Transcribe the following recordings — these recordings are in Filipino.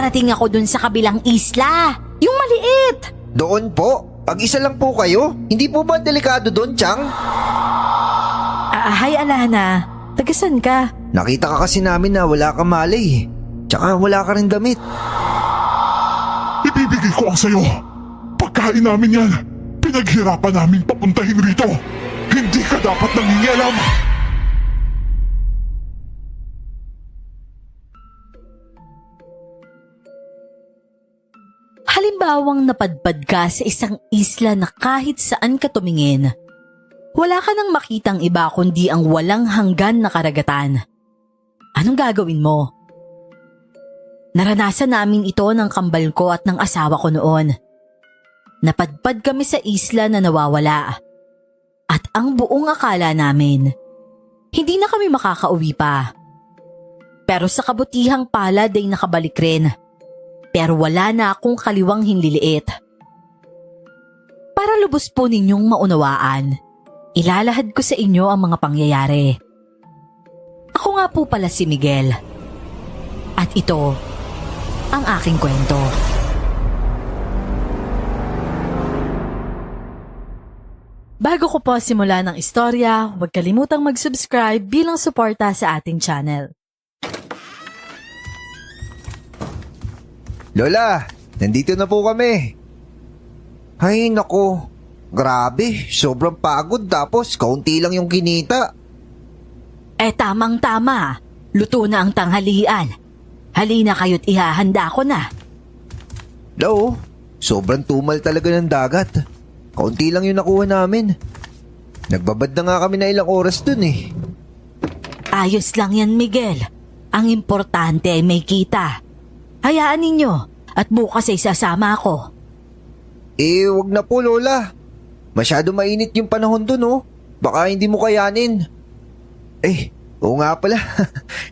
nakarating ako dun sa kabilang isla. Yung maliit. Doon po? Pag-isa lang po kayo? Hindi po ba delikado doon, Chang? Hi, Alana. Tagasan ka? Nakita ka kasi namin na wala kang malay. Tsaka wala ka rin damit. Ibibigay ko ang sayo. Pagkain namin yan. Pinaghirapan namin papuntahin rito. Hindi ka dapat nangingialam. Halimbawang napadpad ka sa isang isla na kahit saan ka tumingin, wala ka nang makitang iba kundi ang walang hanggan na karagatan. Anong gagawin mo? Naranasan namin ito ng kambal ko at ng asawa ko noon. Napadpad kami sa isla na nawawala. At ang buong akala namin, hindi na kami makakauwi pa. Pero sa kabutihang palad ay nakabalik rin. Pero wala na akong kaliwang hinliliit. Para lubos po ninyong maunawaan, ilalahad ko sa inyo ang mga pangyayari. Ako nga po pala si Miguel. At ito ang aking kwento. Bago ko po simula ng istorya, huwag kalimutang mag-subscribe bilang suporta sa ating channel. Lola, nandito na po kami. Ay nako, grabe, sobrang pagod tapos kaunti lang yung kinita. Tamang-tama, luto na ang tanghalian. Halina kayo't ihahanda ko na. Lo, sobrang tumal talaga ng dagat. Kaunti lang yung nakuha namin. Nagbabad na nga kami na ilang oras dun eh. Ayos lang yan, Miguel. Ang importante ay may kita. Hayaan ninyo at bukas ay sasama ako. Wag na po Lola. Masyado mainit yung panahon dun oh. Baka hindi mo kayanin. Oo nga pala.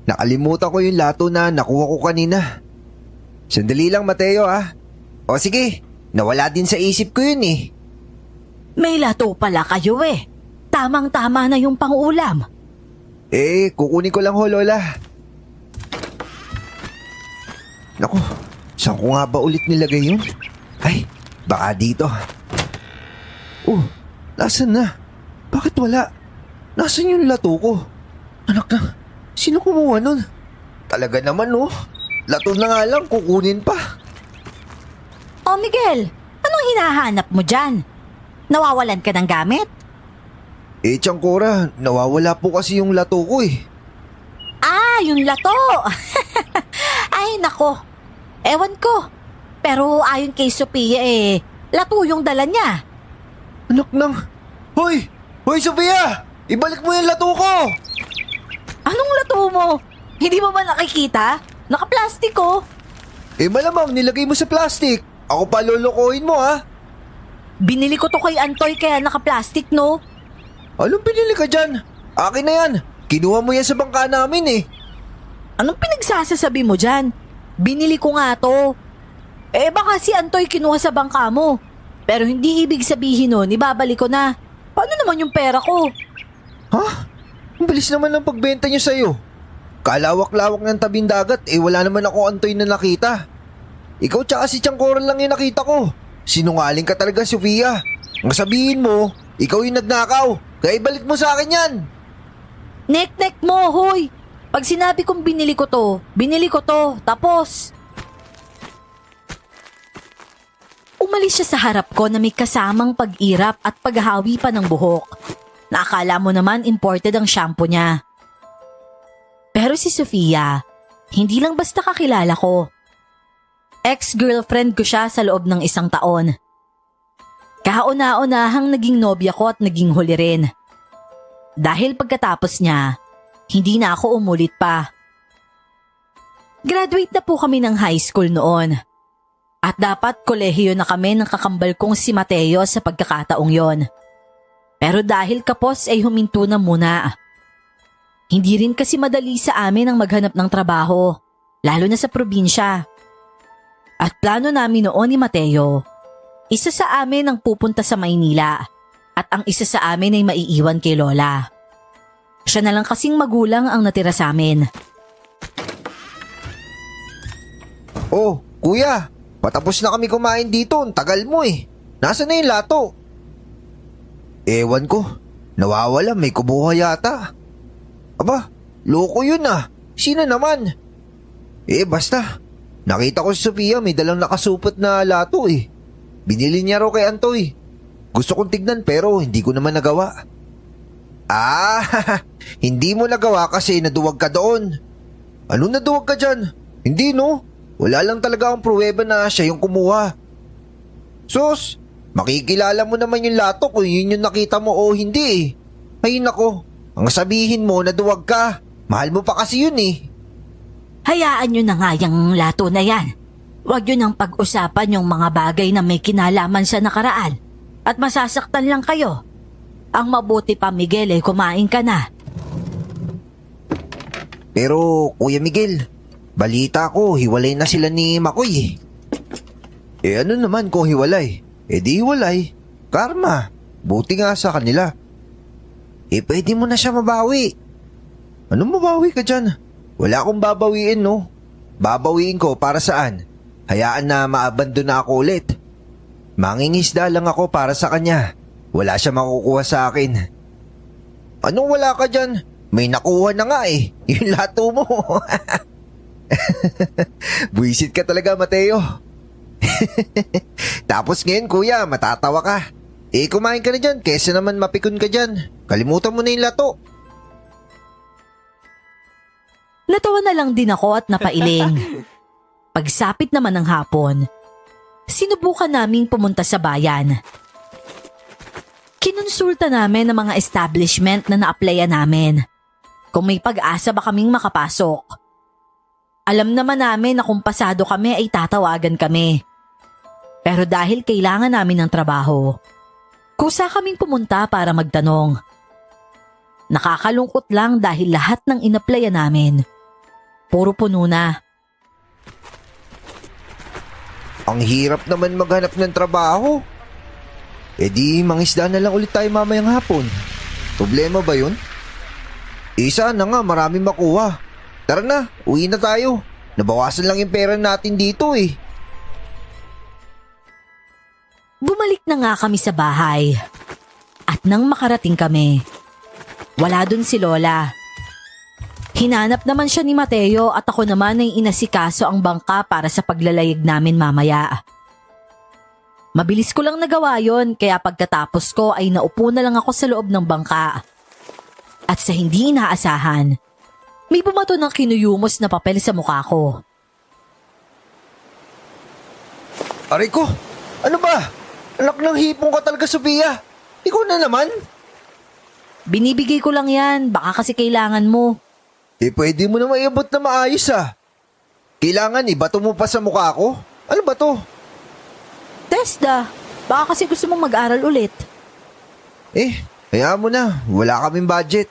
Nakalimutan ko yung lato na nakuha ko kanina. Sandali lang Mateo ah. O sige, nawala din sa isip ko yun eh. May lato pala kayo eh. Tamang-tama na yung pang-ulam. Kukunin ko lang ho Lola. Naku, saan ko nga ba ulit nilagay yun? Ay, baka dito. Nasaan na? Bakit wala? Nasaan yung lato ko? Anak na, sino kumuha nun? Talaga naman oh. Lato na nga lang, kukunin pa. Oh Miguel, anong hinahanap mo dyan? Nawawalan ka ng gamit? Tiyangkora, nawawala po kasi yung lato ko eh. Yung lato! Ay nako, ewan ko. Pero ayon kay Sophia lato yung dala niya. Anak nang... Hoy! Hoy Sofia! Ibalik mo yung lato ko! Anong lato mo? Hindi mo ba nakikita? Naka-plastic ko. Malamang nilagay mo sa plastic. Ako pa lolokohin mo ha? Binili ko to kay Antoy kaya naka-plastic no? Anong binili ka dyan? Akin na yan. Kinuha mo yan sa bangka namin eh. Anong pinagsasasabi mo dyan? Binili ko nga to. Baka si Antoy kinuha sa bangka mo. Pero hindi ibig sabihin nun, ibabalik ko na. Paano naman yung pera ko? Ha? Ang bilis naman ng pagbenta niyo sa'yo. Kalawak-lawak ng tabing dagat, wala naman ako Antoy na nakita. Ikaw tsaka si Tiangkoran lang yung nakita ko. Sinungaling ka talaga, Sofia. Ang sabihin mo, ikaw yung nagnakaw. Kaya ibalik mo sa akin yan. Nek-nek mo, hoy! Pag sinabi kong binili ko to, tapos... Umalis siya sa harap ko na may kasamang pag-irap at paghahawi pa ng buhok. Naakala mo naman imported ang shampoo niya. Pero si Sofia, hindi lang basta kakilala ko. Ex-girlfriend ko siya sa loob ng 1 taon. Kauna-unahang naging nobya ko at naging huli rin. Dahil pagkatapos niya, hindi na ako umulit pa. Graduate na po kami ng high school noon. At dapat kolehiyo na kami ng kakambal kong si Mateo sa pagkakataong yon. Pero dahil kapos ay huminto na muna. Hindi rin kasi madali sa amin ang maghanap ng trabaho, lalo na sa probinsya. At plano namin noon ni Mateo, isa sa amin ang pupunta sa Maynila at ang isa sa amin ay maiiwan kay Lola. Siya na lang kasing magulang ang natira sa amin. Oh, kuya, patapos na kami kumain dito. Ang tagal mo eh. Nasaan na yung lato? Ewan ko. Nawawala, may kubuha yata. Aba, loko yun ah. Sino naman? Basta. Nakita ko si Sofia may dalang nakasupot na lato eh. Binili niya raw kay Antoy. Gusto kong tignan pero hindi ko naman nagawa. Hindi mo nagawa kasi naduwag ka doon. Ano naduwag ka dyan? Hindi no. Wala lang talaga ang pruweba na siya yung kumuha. Sus, makikilala mo naman yung lato kung yun yung nakita mo o hindi eh. Ay nako, ang sabihin mo naduwag ka. Mahal mo pa kasi yun eh. Hayaan nyo na nga yung lato na yan. Huwag yun ang pag-usapan yung mga bagay na may kinalaman sa nakaraan. At masasaktan lang kayo. Ang mabuti pa, Miguel, kumain ka na. Pero Kuya Miguel, balita ko hiwalay na sila ni Makoy eh. Ano naman kung hiwalay? Di hiwalay. Karma. Buti nga sa kanila. Pwede mo na siya mabawi. Anong mabawi ka dyan? Wala akong babawiin no. Babawiin ko para saan? Hayaan na maabandon na ako ulit. Mangingisda lang ako para sa kanya. Wala siya makukuha sa akin. Anong wala ka dyan? May nakuha na nga eh. Yung lato mo. Buisit ka talaga, Mateo. Tapos ngayon, kuya, matatawa ka. Kumain ka na dyan, kesa naman mapikon ka dyan. Kalimutan mo na yung lato. Natawa na lang din ako at napailing. Pagsapit naman ng hapon, sinubukan naming pumunta sa bayan. Kinonsulta namin ang mga establishment na na-applyan namin. Kung may pag-asa ba kaming makapasok. Alam naman namin na kung pasado kami ay tatawagan kami. Pero dahil kailangan namin ng trabaho, kusa kaming pumunta para magtanong. Nakakalungkot lang dahil lahat ng in-applyan namin, puro puno na. Ang hirap naman maghanap ng trabaho. Di mangisda na lang ulit tayo mamayang hapon. Problema ba yun? Sana nga marami makuha. Tara na, uwi na tayo. Nabawasan lang yung pera natin dito eh. Bumalik na nga kami sa bahay. At nang makarating kami, wala dun si Lola. Hinanap naman siya ni Mateo at ako naman ay inasikaso ang bangka para sa paglalayag namin mamaya. Mabilis ko lang nagawa yon kaya pagkatapos ko ay naupo na lang ako sa loob ng bangka. At sa hindi inaasahan, may bumato ng kinuyumos na papel sa mukha ko. Aray ko, ano ba? Anak ng hipong ka talaga, Sofia. Ikaw na naman. Binibigay ko lang yan, baka kasi kailangan mo. Pwede mo na maiabot na maayos ah. Kailangan bato mo pa sa mukha ko? Ano ba to? Testa, baka kasi gusto mong mag-aral ulit. Hayaan mo na. Wala kaming budget.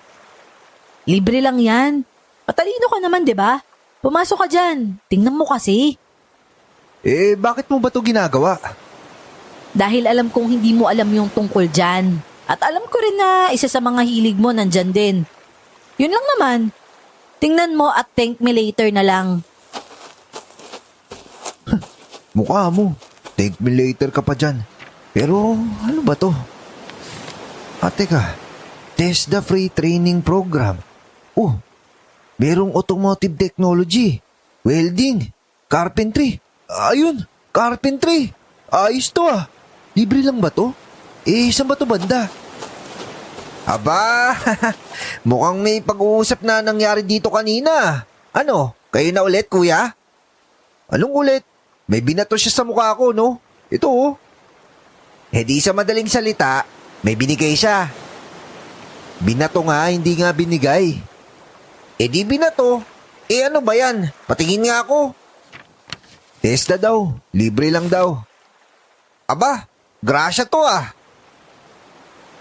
Libre lang yan. Matalino ka naman, di ba? Pumasok ka dyan. Tingnan mo kasi. Bakit mo ba to ginagawa? Dahil alam kong hindi mo alam yung tungkol dyan. At alam ko rin na isa sa mga hilig mo nandyan din. Yun lang naman. Tingnan mo at thank me later na lang. Mukha mo. Thank me later ka pa dyan. Pero ano ba to? Teka. TESDA Free Training Program. Merong automotive technology, welding, carpentry. Ayun, carpentry. Ayos to ah. Libre lang ba to? Saan ba to banda? Aba, mukhang may pag-uusap na nangyari dito kanina. Ano, kayo na ulit kuya? Anong ulit? May binato siya sa mukha ko, no? Ito oh. Di sa madaling salita, may binigay siya. Binato nga, hindi nga binigay. Di binato. Ano ba yan? Patingin nga ako. TESDA daw, libre lang daw. Aba, grasya to ah.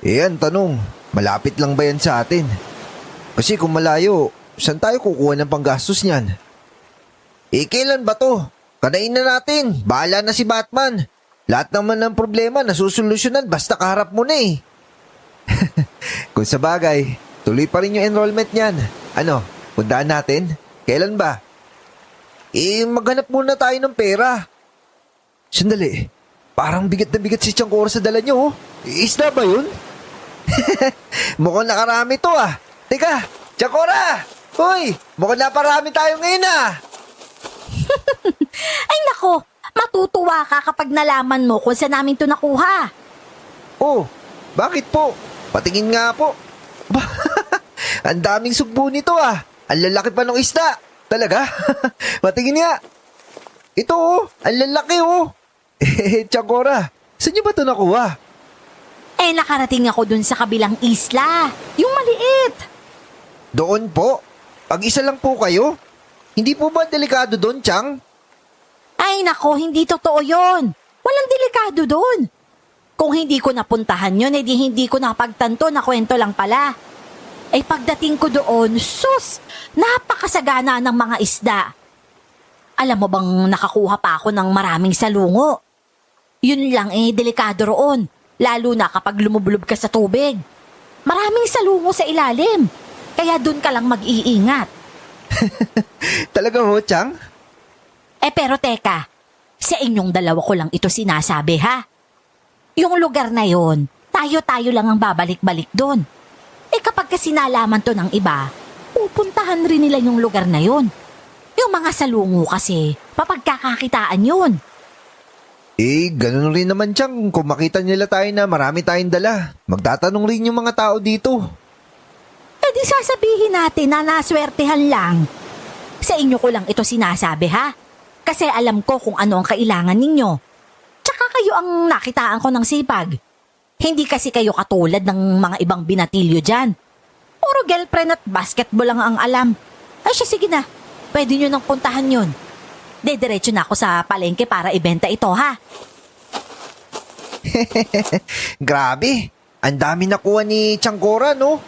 Ang tanong, malapit lang ba yan sa atin? Kasi kung malayo, saan tayo kukuha ng panggastos niyan? Kailan ba to? Kanain na natin, bahala na si Batman. Lahat naman ng problema nasusolusyonan basta kaharap mo na eh. Kung sa bagay, tuloy pa rin yung enrollment niyan. Ano, puntaan natin? Kailan ba? Maghanap muna tayo ng pera. Sandali, parang bigat na bigat si Tiangkora sa dala niyo, oh. Isda ba yun? Mukhang nakarami to, ah. Teka, Tiangkora! Hoy, mukhang naparami tayo ngayon, ah. Ay nako, matutuwa ka kapag nalaman mo kung saan namin to nakuha. Oh, bakit po? Patingin nga po. Ang daming sugbo nito, ah. Ang lalaki pa ng isda. Talaga? Patingin nga. Ito, oh. Ang lalaki, oh. Tiangkora, saan niyo ba ito nakuha? Nakarating ako dun sa kabilang isla. Yung maliit. Doon po? Pag-isa lang po kayo? Hindi po ba delikado doon, Tiang? Ay nako, hindi totoo yon. Walang delikado doon. Kung hindi ko napuntahan yun, hindi ko napagtanto na kwento lang pala. Pagdating ko doon, sus, napakasagana ng mga isda. Alam mo bang nakakuha pa ako ng maraming salungo? Yun lang delikado roon, lalo na kapag lumublob ka sa tubig. Maraming salungo sa ilalim, kaya doon ka lang mag-iingat. Talaga ho, Tiang? Pero teka, sa inyong dalawa ko lang ito sinasabi ha. Yung lugar na yon, tayo-tayo lang ang babalik-balik doon. Kapag kasi nalaman to ng iba, pupuntahan rin nila yung lugar na yon. Yung mga salungo kasi, papagkakakitaan yun. Ganun rin naman, Tiang. Kung makita nila tayo na marami tayong dala, magtatanong rin yung mga tao dito. Di sasabihin natin na naswertehan lang. Sa inyo ko lang ito sinasabi ha. Kasi alam ko kung ano ang kailangan ninyo. Tsaka kayo ang nakitaan ko ng sipag. Hindi kasi kayo katulad ng mga ibang binatilyo dyan. Puro girlfriend at basketball lang ang alam. Sige na, pwede nyo nang puntahan yun. Dediretso na ako sa palengke para ibenta ito ha. Grabe, ang dami nakuha ni Tiangkora, no?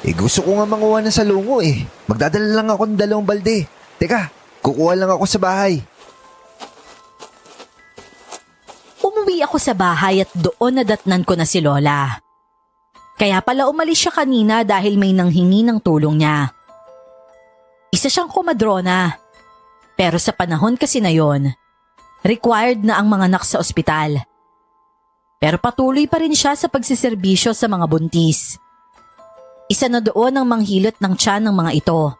Gusto ko nga manguha ng salungo eh. Magdadala lang ako ng 2 balde. Teka, kukuha lang ako sa bahay. Umuwi ako sa bahay at doon nadatnan ko na si Lola. Kaya pala umalis siya kanina dahil may nanghingi ng tulong niya. Isa siyang komadrona. Pero sa panahon kasi na yon, required na ang mga anak sa ospital. Pero patuloy pa rin siya sa pagsiservisyo sa mga buntis. Isa na doon ang manghilot ng tiyan ng mga ito.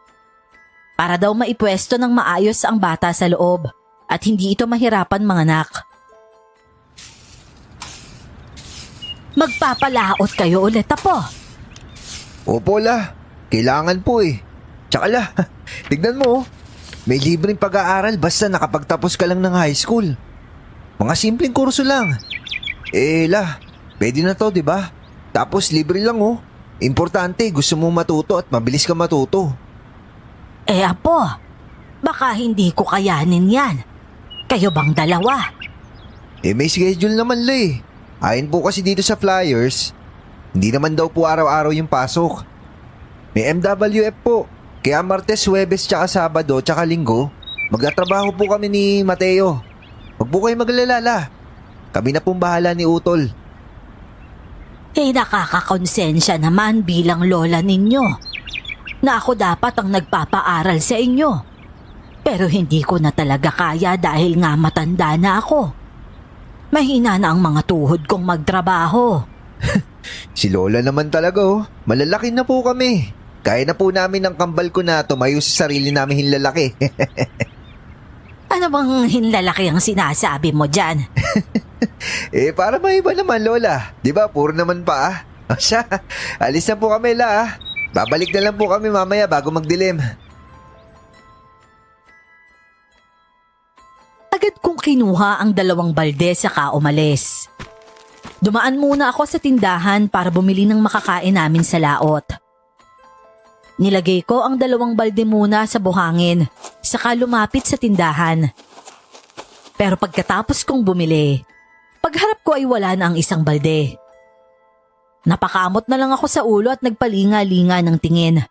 Para daw maipwesto ng maayos ang bata sa loob at hindi ito mahirapan manganak. Magpapalaot kayo ulit po. Opo, La. Kailangan po eh. Tsaka, La, tignan mo, may libreng pag-aaral basta nakapagtapos ka lang ng high school. Mga simpleng kurso lang. La, pwede na to, di ba? Tapos libre lang, oh. Importante, gusto mo matuto at mabilis ka matuto. Apo, baka hindi ko kayanin yan. Kayo bang dalawa? May schedule naman, La eh. Ayon po kasi dito sa flyers, hindi naman daw po araw-araw yung pasok. May MWF po. Kaya Martes, Huwebes, tsaka Sabado, tsaka Linggo, magtatrabaho po kami ni Mateo. Huwag po kayo maglalala. Kami na pong bahala ni Utol. Nakakakonsensya naman bilang lola ninyo na ako dapat ang nagpapaaral sa inyo. Pero hindi ko na talaga kaya dahil nga matanda na ako. Mahina na ang mga tuhod kong magtrabaho. Si Lola naman talaga, oh. Malalaki na po kami. Kaya na po namin ang kambal ko na tumayo sa sarili namin hinlalaki. Ano bang hinlalaki ang sinasabi mo dyan? Para maiba naman, Lola. Di ba, puro naman pa, ah. Siya, alis na po kami, La, ah. Babalik na lang po kami mamaya bago magdilim. Agad kong kinuha ang 2 balde saka umalis. Dumaan muna ako sa tindahan para bumili ng makakain namin sa laot. Nilagay ko ang 2 balde muna sa buhangin, saka lumapit sa tindahan. Pero pagkatapos kong bumili, pagharap ko ay wala na ang 1 balde. Napakamot na lang ako sa ulo at nagpalinga-linga ng tingin.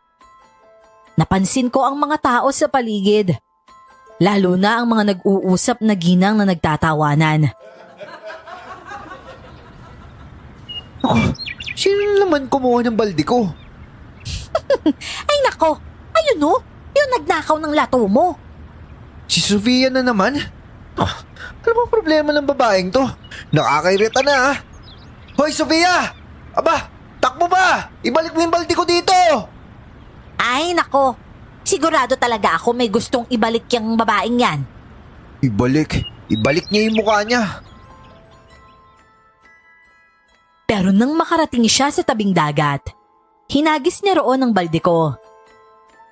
Napansin ko ang mga tao sa paligid, lalo na ang mga nag-uusap na ginang na nagtatawanan. Sino naman kumuha ng balde ko? Ay nako, ayun o, yung nagnakaw ng lato mo. Si Sofia na naman? Ano ba problema ng babaeng to? Nakakairita na ah. Hoy Sofia! Aba, takbo ba? Ibalik mo yung balde ko dito! Ay nako, sigurado talaga ako may gustong ibalik yung babaeng yan. Ibalik? Ibalik niya yung mukha niya. Pero nang makarating siya sa tabing dagat, hinagis niya roon ang balde ko.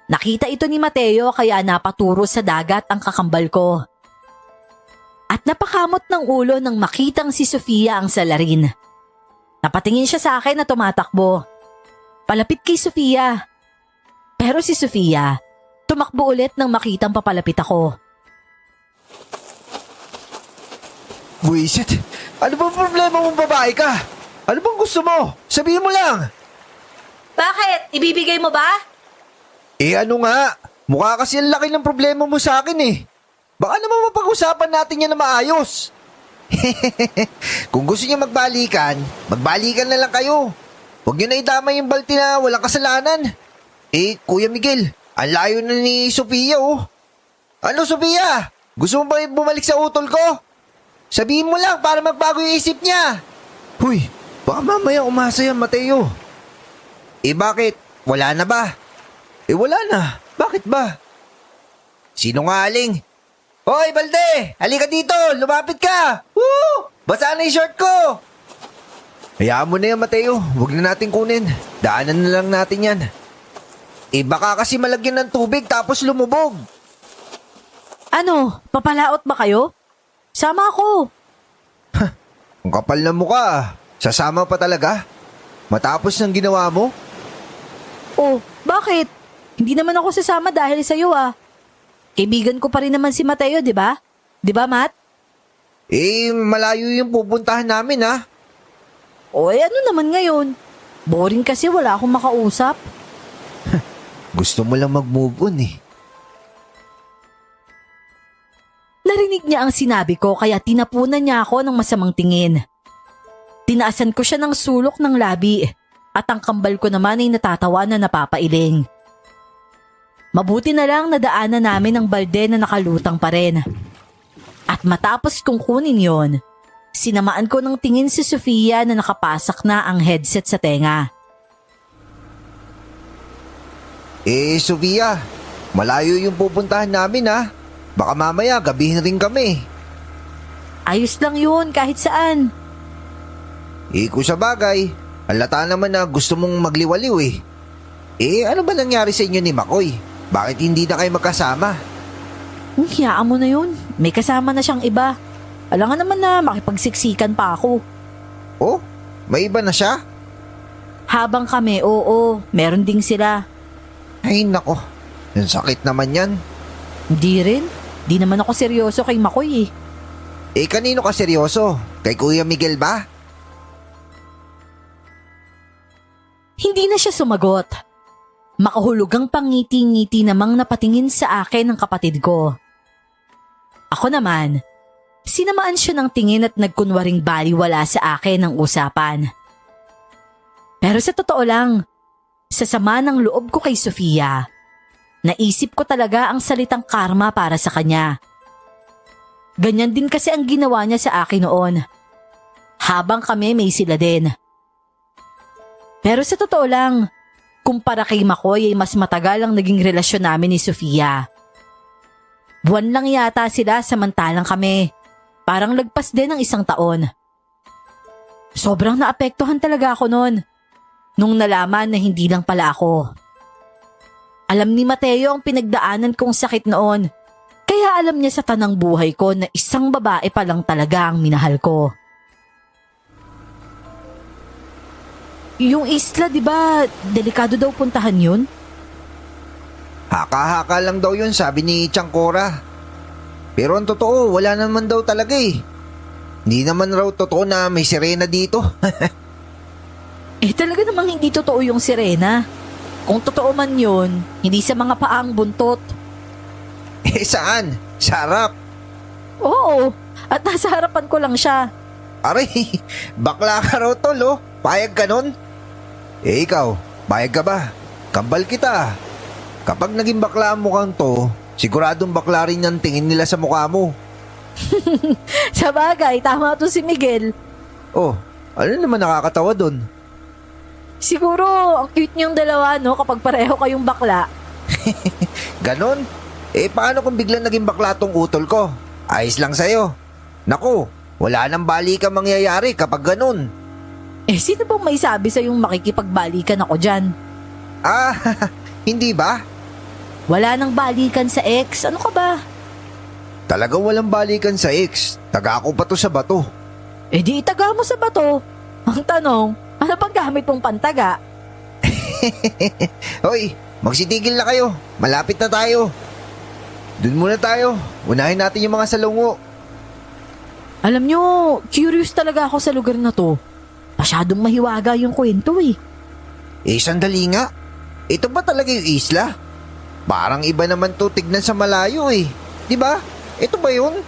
Nakita ito ni Mateo kaya napaturo sa dagat ang kakambal ko. At napakamot ng ulo nang makitang si Sofia ang salarin. Napatingin siya sa akin na tumatakbo. Palapit kay Sofia. Pero si Sofia, tumakbo ulit nang makitang papalapit ako. Buisit, ano bang problema mong babae ka? Ano bang gusto mo? Sabihin mo lang. Bakit? Ibibigay mo ba? Eh ano nga, mukha kasi ang laki ng problema mo sa akin eh. Baka naman mapag-usapan natin yan na maayos. Kung gusto niyo magbalikan, magbalikan na lang kayo. Huwag niyo na idama yung balti na walang kasalanan. Eh, Kuya Miguel, ang layo na ni Sofia oh. Ano Sofia? Gusto mo ba bumalik sa utol ko? Sabihin mo lang para magbago yung isip niya. Huy, baka mamaya umasa yan Mateo. Eh bakit? Wala na ba? Eh wala na. Bakit ba? Sinungaling. Hoy, Balde! Halika dito! Lumapit ka! Woo! Basa na yung short ko! Hayaan mo na yan, Mateo. Huwag na natin kunin. Daanan na lang natin yan. Eh, baka kasi malagyan ng tubig tapos lumubog. Ano? Papalaot ba kayo? Sama ako. Ang kapal na mukha. Sasama pa talaga? Matapos ng ginawa mo? Oh, bakit? Hindi naman ako sasama dahil sa'yo ah. Kaibigan ko pa rin naman si Mateo, di ba? Di ba, Matt? Eh, malayo yung pupuntahan namin, ha? O ano naman ngayon? Boring kasi wala akong makausap. Gusto mo lang mag-move on, eh. Narinig niya ang sinabi ko kaya tinapunan niya ako ng masamang tingin. Tinaasan ko siya ng sulok ng labi at ang kambal ko naman ay natatawa na napapailing. Mabuti na lang nadaanan namin ang balde na nakalutang pa rin. At matapos kong kunin yon, sinamaan ko ng tingin si Sofia na nakapasak na ang headset sa tenga. Eh, Sofia, malayo yung pupuntahan namin, ha? Baka mamaya gabihin rin kami. Ayos lang yun kahit saan. Eh, kung sa bagay, halata naman na gusto mong magliwaliw, eh. Eh, ano ba nangyari sa inyo ni Makoy? Bakit hindi na kayo magkasama? Hiyaan mo na yun. May kasama na siyang iba. Alangan naman na makipagsiksikan pa ako. Oh, may iba na siya? Habang kami, oo, meron ding sila. Ay, nako. Ang sakit naman yan. Hindi rin. Di naman ako seryoso kay Makoy eh. Eh, kanino ka seryoso? Kay Kuya Miguel ba? Hindi na siya sumagot. Makahulugang pangiti-ngiti namang napatingin sa akin ng kapatid ko. Ako naman, sinamaan siya ng tingin at nagkunwaring baliwala sa akin ang usapan. Pero sa totoo lang, sa sama ng loob ko kay Sofia, naisip ko talaga ang salitang karma para sa kanya. Ganyan din kasi ang ginawa niya sa akin noon. Habang kami may sila din. Pero sa totoo lang, kumpara kay Makoy ay mas matagal ang naging relasyon namin ni Sofia. Buwan lang yata sila samantalang kami. Parang lagpas din ng 1 taon. Sobrang naapektuhan talaga ako noon. Nung nalaman na hindi lang pala ako. Alam ni Mateo ang pinagdaanan kong sakit noon. Kaya alam niya sa tanang buhay ko na isang babae pa lang talaga ang minahal ko. Yung isla, di ba, delikado daw puntahan yun? Haka-haka lang daw yun, sabi ni Changkora. Pero ang totoo, wala naman daw talaga eh. Hindi naman raw totoo na may sirena dito. Talaga namang hindi totoo yung sirena. Kung totoo man yun, hindi sa mga paang buntot. Saan? Sa harap. Oo, at nasa harapan ko lang siya. Aray, bakla ka raw tol oh. Payag ka nun? Ikaw, payag ka ba? Kambal kita. Kapag naging bakla ang mukhang to, Siguradong bakla rin ang tingin nila sa mukha mo. Sa bagay, tama to si Miguel. Oh, ano naman nakakatawa doon? Siguro, ang cute niyong dalawa, no, kapag pareho kayong bakla. Ganon? Paano kung biglang naging bakla tong utol ko? Ayos lang sa'yo. Naku, wala nang balikan mangyayari kapag ganon. Sino bang may sabi sa'yong makikipagbalikan ako dyan? Ah, hindi ba? Wala nang balikan sa ex, ano ka ba? Talagang walang balikan sa ex. Taga ako pa to sa bato. Di itaga mo sa bato. Ang tanong, ano pang gamit mong pantaga? Hoy, magsitigil na kayo. Malapit na tayo. Dun muna tayo. Unahin natin yung mga salungo. Alam nyo, curious talaga ako sa lugar na to. Masyadong mahiwaga yung kwento eh. Sandali nga. Ito ba talaga yung isla? Parang iba naman to tignan sa malayo eh. Di ba? Ito ba yun?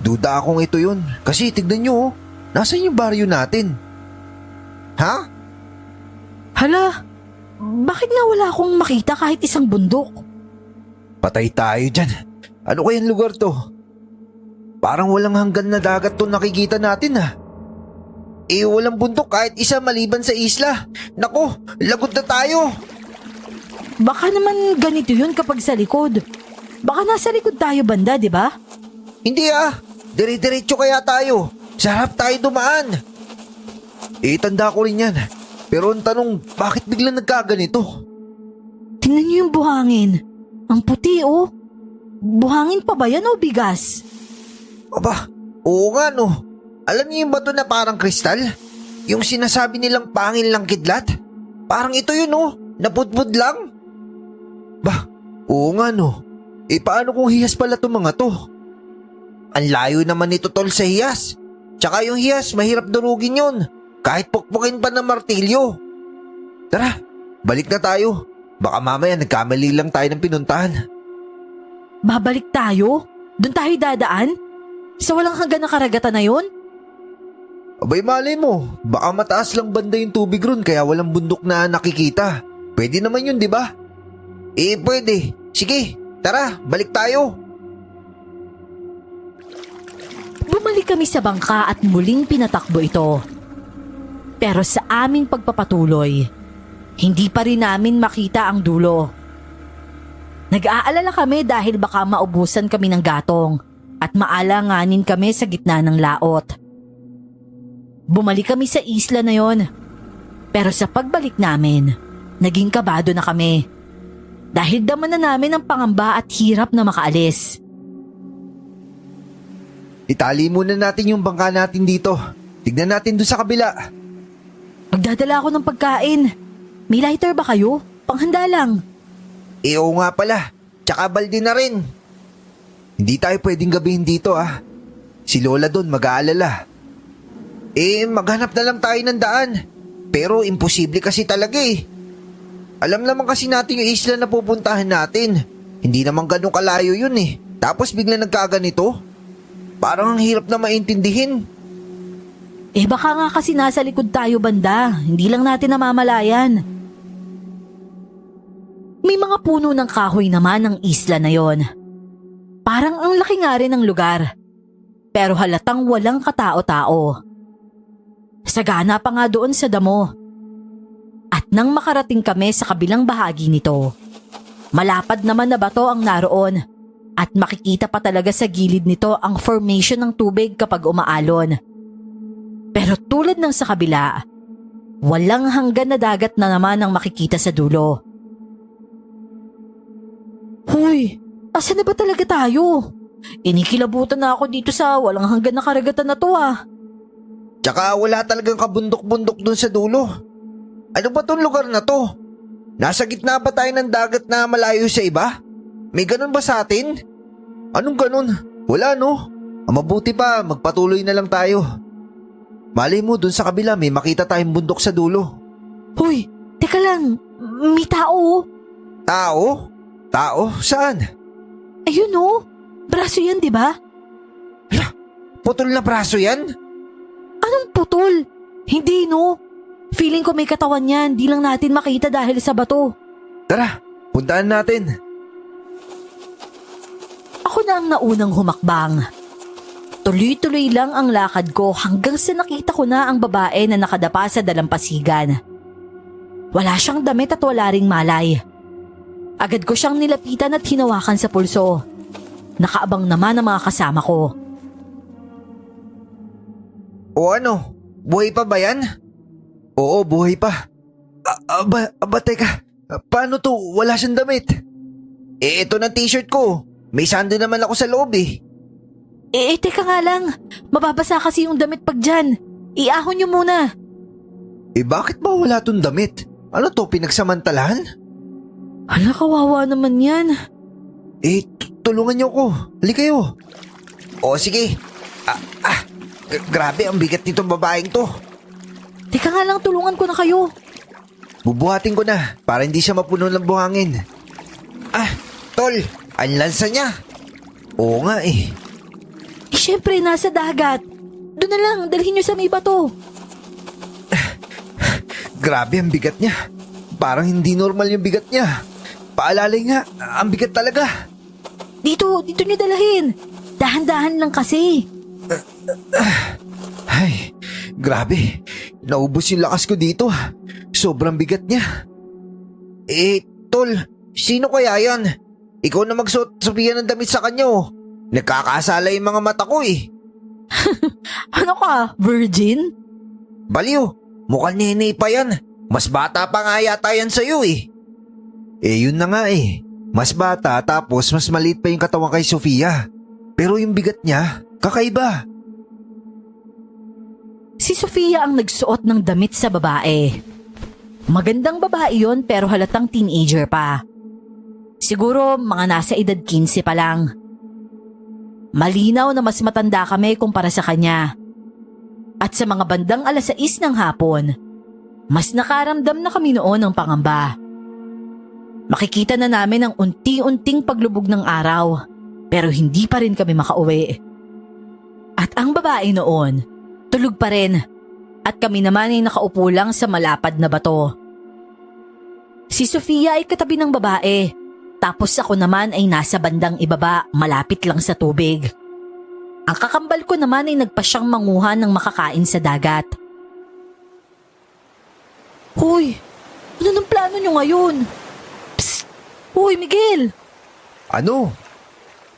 Duda akong ito yun. Kasi tignan nyo, nasaan yung baryo natin? Ha? Hala, bakit nga wala akong makita kahit isang bundok? Patay tayo dyan. Ano kayang lugar to? Parang walang hanggan na dagat to nakikita natin ah. Walang bundok kahit isa maliban sa isla. Nako, lagot na tayo. Baka naman ganito yun kapag sa likod. Baka nasa likod tayo banda, di ba? Hindi ah, dire-diretso kaya tayo. Sa harap tayo dumaan. Tanda ko rin yan. Pero ang tanong, bakit biglang nagkaganito? Tingnan niyo yung buhangin. Ang puti oh. Buhangin pa ba yan o bigas? Aba, oo nga no. Alam niyo yung bato na parang kristal? Yung sinasabi nilang pangil lang kidlat? Parang ito yun oh, napudpud lang. Bah, oo nga no. Paano kung hiyas pala itong mga to? Ang layo naman nito tol sa hiyas. Tsaka yung hiyas, mahirap durugin yun. Kahit pukpukin pa ng martilyo. Tara, balik na tayo. Baka mamaya nagkamali lang tayo ng pinuntahan. Babalik tayo? Doon tayo dadaan? Sa walang hanggan na karagatan na yun? Abay malay mo, baka mataas lang banda yung tubig ron kaya walang bundok na nakikita. Pwede naman yun, di ba? Pwede. Sige, tara, balik tayo. Bumalik kami sa bangka at muling pinatakbo ito. Pero sa aming pagpapatuloy, hindi pa rin namin makita ang dulo. Nag-aalala kami dahil baka maubusan kami ng gatong at maalanganin kami sa gitna ng laot. Bumalik kami sa isla na yon. Pero sa pagbalik namin, naging kabado na kami. Dahil daman na namin ang pangamba at hirap na makaalis. Itali muna natin yung bangka natin dito. Tignan natin doon sa kabila. Magdadala ako ng pagkain. May lighter ba kayo? Panghanda lang. Oo nga pala. Tsaka balde na rin. Hindi tayo pwedeng gabihin dito ah. Si Lola doon mag-aalala. Maghanap na lang tayo ng daan. Pero imposible kasi talaga eh. Alam naman kasi natin yung isla na pupuntahan natin. Hindi naman ganun kalayo yun eh. Tapos bigla nagkaganito. Parang ang hirap na maintindihin. Baka nga kasi nasa likod tayo banda. Hindi lang natin namamalayan. May mga puno ng kahoy naman ang isla na yon. Parang ang laki nga rin ng lugar. Pero halatang walang katao-tao. Sagana pa nga doon sa damo. At nang makarating kami sa kabilang bahagi nito, malapad naman na bato ang naroon at makikita pa talaga sa gilid nito ang formation ng tubig kapag umaalon. Pero tulad ng sa kabila, walang hanggan na dagat na naman ang makikita sa dulo. Hoy, asan na ba talaga tayo? Inikilabutan na ako dito sa walang hanggan na karagatan na to ah. Tsaka wala talagang kabundok-bundok dun sa dulo. Ano ba tong lugar na to? Nasa gitna ba tayo ng dagat na malayo sa iba? May ganun ba sa atin? Anong ganun? Wala no? Ang mabuti pa, magpatuloy na lang tayo. Malay mo dun sa kabila may makita tayong bundok sa dulo. Hoy, teka lang, may tao. Tao? Tao? Saan? Ayun oh, braso yan di ba? Putol na braso yan? Anong putol? Hindi no. Feeling ko may katawan yan, di lang natin makita dahil sa bato. Tara, puntaan natin. Ako na ang naunang humakbang. Tuloy-tuloy lang ang lakad ko hanggang sa nakita ko na ang babae na nakadapa sa dalampasigan. Wala siyang damit at wala ring malay. Agad ko siyang nilapitan at hinawakan sa pulso. Nakaabang naman ang mga kasama ko. O ano? Buhay pa ba yan? Oo, buhay pa. Teka. Paano to? Wala siyang damit. Ito na t-shirt ko. May sando naman ako sa loob eh. Teka nga lang. Mababasa kasi yung damit pag dyan. Iahon niyo muna. Bakit ba wala tong damit? Ano to, pinagsamantalahan? Hala, kawawa naman yan. Tulungan niyo ko. Halika kayo. O sige. Grabe, ang bigat nitong babaeng to. Teka nga lang, tulungan ko na kayo. Bubuhatin ko na para hindi siya mapuno ng buhangin. Tol, ang lansa niya. Oo nga eh. Siyempre, nasa dagat. Doon na lang, dalhin niyo sa may bato. Grabe ang bigat niya. Parang hindi normal yung bigat niya. Paalalay nga, ang bigat talaga. Dito niyo dalhin. Dahan-dahan lang kasi. Ay, grabe. Naubos yung lakas ko dito. Sobrang bigat niya. Tol, sino kaya yan? Ikaw na magsuot-subihan ng damit sa kanya oh. Nagkakasala yung mga mata ko eh. Ano ka, virgin? Baliw, mukhang nene pa yan. Mas bata pa nga yata yan sa'yo eh. Yun na nga eh. Mas bata tapos mas maliit pa yung katawan kay Sofia. Pero yung bigat niya, kakaiba. Si Sofia ang nagsuot ng damit sa babae. Magandang babae yon pero halatang teenager pa. Siguro mga nasa edad 15 pa lang. Malinaw na mas matanda kami kumpara sa kanya. At sa mga bandang 6:00 ng hapon, mas nakaramdam na kami noon ng pangamba. Makikita na namin ang unti-unting paglubog ng araw, pero hindi pa rin kami makauwi. At ang babae noon, tulog pa rin, at kami naman ay nakaupo lang sa malapad na bato. Si Sofia ay katabi ng babae, tapos ako naman ay nasa bandang ibaba, malapit lang sa tubig. Ang kakambal ko naman ay nagpasyang manguha ng makakain sa dagat. Hoy, ano nang plano nyo ngayon? Psst! Hoy, Miguel! Ano?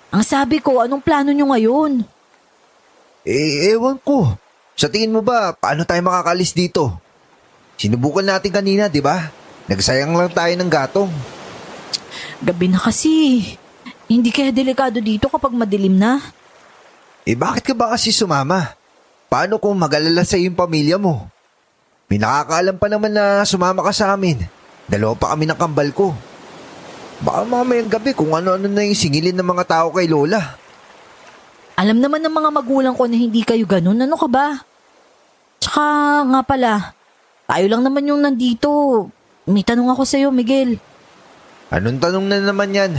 Ang sabi ko, anong plano nyo ngayon? Ewan ko. Sa tingin mo ba, paano tayo makakalis dito? Sinubukan natin kanina, di ba? Nagsayang lang tayo ng gatong. Gabi na kasi. Hindi kaya delikado dito kapag madilim na. Bakit ka ba kasi sumama? Paano kung mag-alala sa iyong pamilya mo? May nakakaalam pa naman na sumama ka sa amin. 2 pa kami ng kambal ko. Baka mamayang gabi kung ano-ano na yung singilin ng mga tao kay Lola. Alam naman ng mga magulang ko na hindi kayo ganun. Ano ka ba? Tsaka nga pala, tayo lang naman yung nandito. May tanong ako sa'yo, Miguel. Anong tanong na naman yan?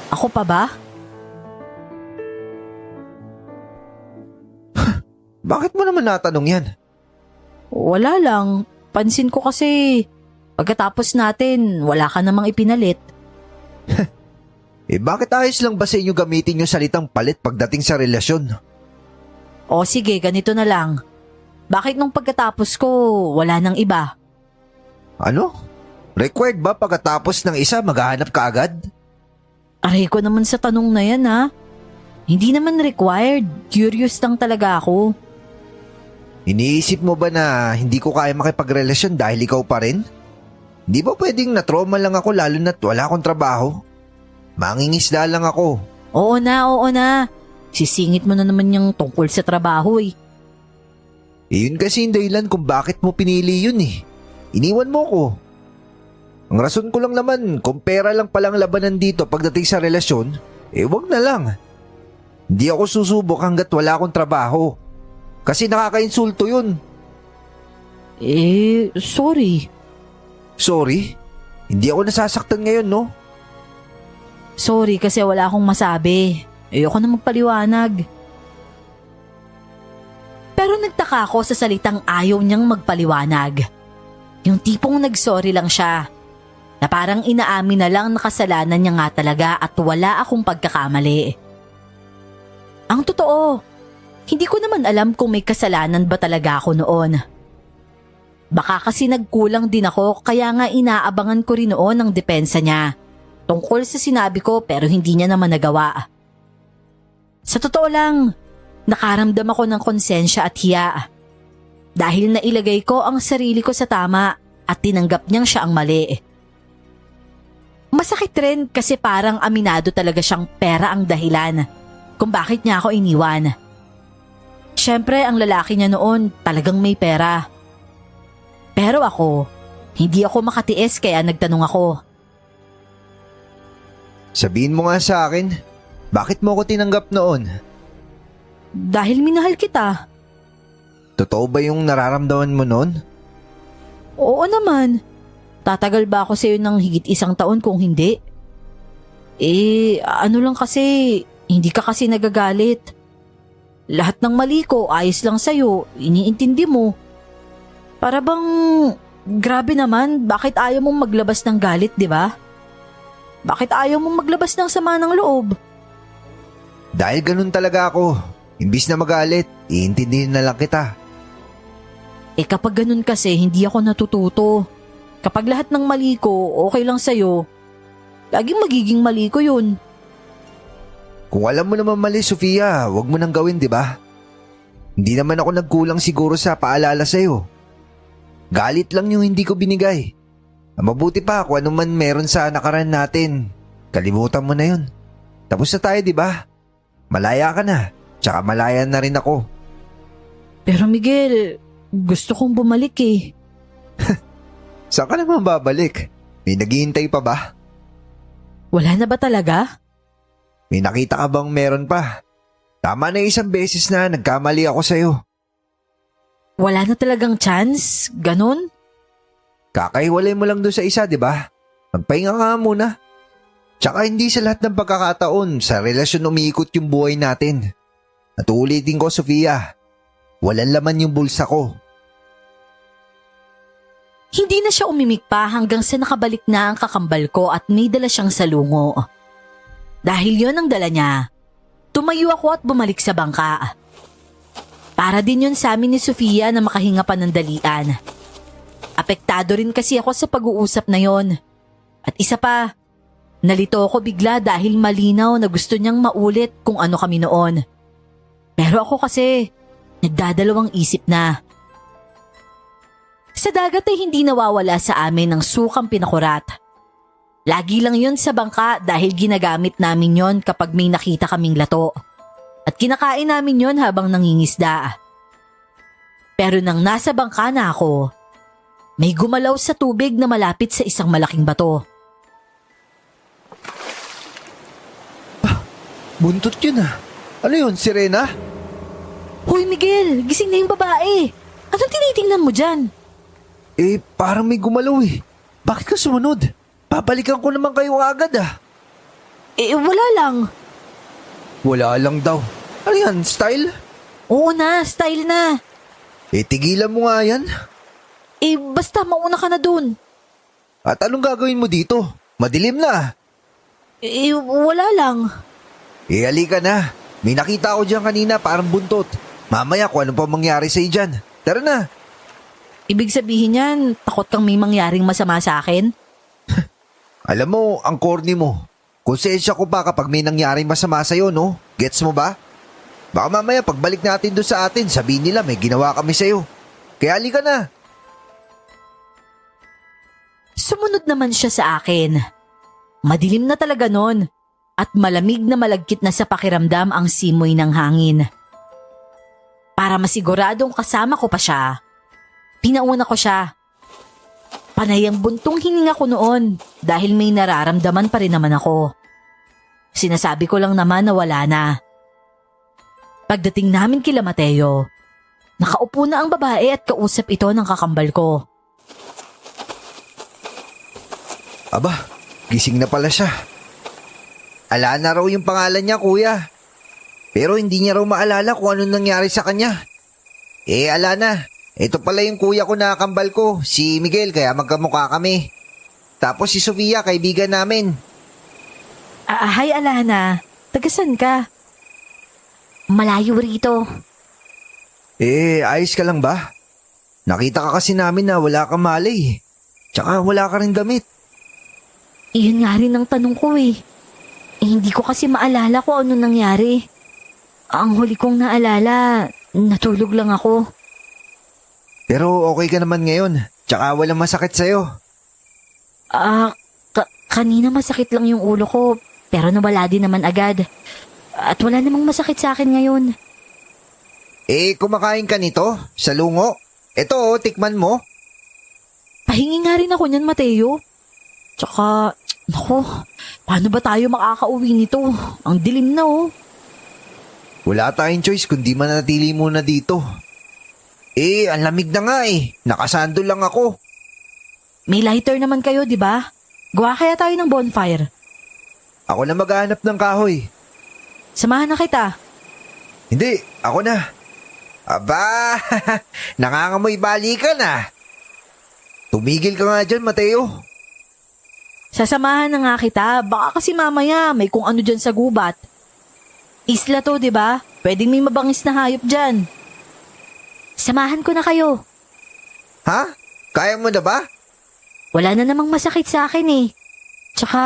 Ako pa ba? Bakit mo naman natanong yan? Wala lang. Pansin ko kasi pagkatapos natin, wala ka namang ipinalit. Bakit ayos lang ba sa inyo gamitin yung salitang palit pagdating sa relasyon? O sige, ganito na lang. Bakit nung pagkatapos ko, wala nang iba? Ano? Required ba pagkatapos ng isa maghahanap ka agad? Aray ko naman sa tanong na yan ha. Hindi naman required. Curious lang talaga ako. Iniisip mo ba na hindi ko kaya makipagrelasyon dahil ikaw pa rin? Di ba pwedeng na-trauma lang ako lalo na't wala akong trabaho? Mangingisda lang ako. Oo na. Sisingit mo na naman yung tungkol sa trabaho eh. Yun kasi yung dahilan kung bakit mo pinili yun eh. Iniwan mo ko. Ang rason ko lang naman, kung pera lang palang labanan dito pagdating sa relasyon, wag na lang. Hindi ako susubok hanggat wala akong trabaho. Kasi nakakainsulto yun. Sorry. Sorry? Hindi ako nasasaktan ngayon, no? Sorry kasi wala akong masabi. Ayoko na magpaliwanag. Pero nagtaka ako sa salitang ayaw niyang magpaliwanag. Yung tipong nagsorry lang siya. Na parang inaamin na lang na kasalanan niya nga talaga at wala akong pagkakamali. Ang totoo, hindi ko naman alam kung may kasalanan ba talaga ako noon. Baka kasi nagkulang din ako kaya nga inaabangan ko rin noon ang depensa niya tungkol sa sinabi ko pero hindi niya naman nagawa. Sa totoo lang, nakaramdam ako ng konsensya at hiya dahil nailagay ko ang sarili ko sa tama at tinanggap niyang siya ang mali. Masakit rin kasi parang aminado talaga siyang pera ang dahilan kung bakit niya ako iniwan. Siyempre ang lalaki niya noon talagang may pera. Pero ako, hindi ako makatiis kaya nagtanong ako. Sabihin mo nga sa akin, bakit mo ko tinanggap noon? Dahil minahal kita. Totoo ba yung nararamdaman mo noon? Oo naman. Tatagal ba ako sa'yo ng higit 1 taon kung hindi? Ano lang kasi, hindi ka kasi nagagalit. Lahat ng mali ko, ayos lang sa'yo, iniintindi mo. Para bang, grabe naman, bakit ayaw mong maglabas ng galit, di ba? Bakit ayaw mong maglabas ng sama ng loob? Dahil ganun talaga ako. Imbis na magalit, iintindihin na lang kita. Kapag ganun kasi, hindi ako natututo. Kapag lahat ng mali ko, okay lang sa'yo, laging magiging mali ko yun. Kung alam mo naman mali, Sofia, wag mo nang gawin, di ba? Hindi naman ako nagkulang siguro sa paalala sa'yo. Galit lang yung hindi ko binigay. Mabuti pa kung ano man meron sa nakaraan natin. Kalimutan mo na yun. Tapos na tayo, di ba? Malaya ka na. Tsaka malaya na rin ako. Pero Miguel, gusto kong bumalik eh. Saan ka naman babalik? May naghihintay pa ba? Wala na ba talaga? May nakita ka bang meron pa? Tama na 1 beses na nagkamali ako sa'yo. Wala na talagang chance? Ganon? Kakaiwalay mo lang doon sa isa, di ba? Magpahinga ka muna. Tsaka hindi sa lahat ng pagkakataon sa relasyon umiikot yung buhay natin. At ulitin ko, Sofia, walang laman yung bulsa ko. Hindi na siya umimik pa hanggang sa nakabalik na ang kakambal ko at may dala siyang salungo. Dahil yon ang dala niya, tumayo ako at bumalik sa bangka. Para din yun sa amin ni Sofia na makahinga pa ng dalian. Apektado rin kasi ako sa pag-uusap na yon. At isa pa, nalito ako bigla dahil malinaw na gusto niyang maulit kung ano kami noon. Pero ako kasi, nagdadalawang isip na. Sa dagat ay hindi nawawala sa amin ng sukang pinakurat. Lagi lang yon sa bangka dahil ginagamit namin yon kapag may nakita kaming lato. At kinakain namin yon habang nangingisda. Pero nang nasa bangka na ako, may gumalaw sa tubig na malapit sa isang malaking bato. Buntot yun ah. Ano yun, sirena? Hoy Miguel, gising na yung babae. Anong tinitingnan mo dyan? Parang may gumalaw eh. Bakit ka sumunod? Babalikan ko naman kayo agad ah. Wala lang. Wala lang daw. Ano yan, style? Oo na, style na. Tigilan mo nga yan. Basta mauna ka na dun. At anong gagawin mo dito? Madilim na. Wala lang. Halika na. May nakita ako dyan kanina parang buntot. Mamaya kung ano pa mangyari sa'yo dyan. Tara na. Ibig sabihin yan, takot kang may mangyaring masama sa akin? Alam mo, ang corny mo. Konsensya ko pa kapag may nangyaring masama sa'yo, no? Gets mo ba? Baka mamaya pagbalik natin doon sa atin, sabihin nila may ginawa kami sa'yo. Kaya halika na. Sumunod naman siya sa akin. Madilim na talaga nun at malamig na malagkit na sa pakiramdam ang simoy ng hangin. Para masiguradong kasama ko pa siya, pinauna ko siya. Panay ang buntong hininga ko noon dahil may nararamdaman pa rin naman ako. Sinasabi ko lang naman na wala na. Pagdating namin kila Mateo, nakaupo na ang babae at kausap ito ng kakambal ko. Aba, gising na pala siya. Ala na raw yung pangalan niya, kuya. Pero hindi niya raw maalala kung anong nangyari sa kanya. Ala na. Ito pala yung kuya ko na kambal ko, si Miguel, kaya magkamukha kami. Tapos si Sofia, kaibigan namin. Hi Alana, tagasan ka? Malayo rito. Ayos ka lang ba? Nakita ka kasi namin na wala kang malay. Tsaka wala ka rin damit. Iyon nga rin ang tanong ko hindi ko kasi maalala kung ano nangyari. Ang huli kong naalala, natulog lang ako. Pero okay ka naman ngayon. Tsaka walang masakit sa'yo. Kanina masakit lang yung ulo ko, pero nawala din naman agad. At wala namang masakit sa akin ngayon. Kumakain ka nito? Sa lungo? Ito, tikman mo. Pahingi nga rin ako niyan, Mateo. Tsaka, naku, paano ba tayo makakauwi nito? Ang dilim na Wala tayong choice kundi manatili muna dito. Ang lamig na nga Nakasandol lang ako. May lighter naman kayo, di ba? Gawa kaya tayo ng bonfire. Ako na maghahanap ng kahoy. Samahan na kita. Hindi, ako na. Aba, nangangamoy balikan Tumigil ka nga dyan, Mateo. Sasamahan na nga kita. Baka kasi mamaya may kung ano dyan sa gubat. Isla to, di ba? Pwedeng may mabangis na hayop dyan. Samahan ko na kayo. Ha? Kaya mo na ba? Wala na namang masakit sa akin Tsaka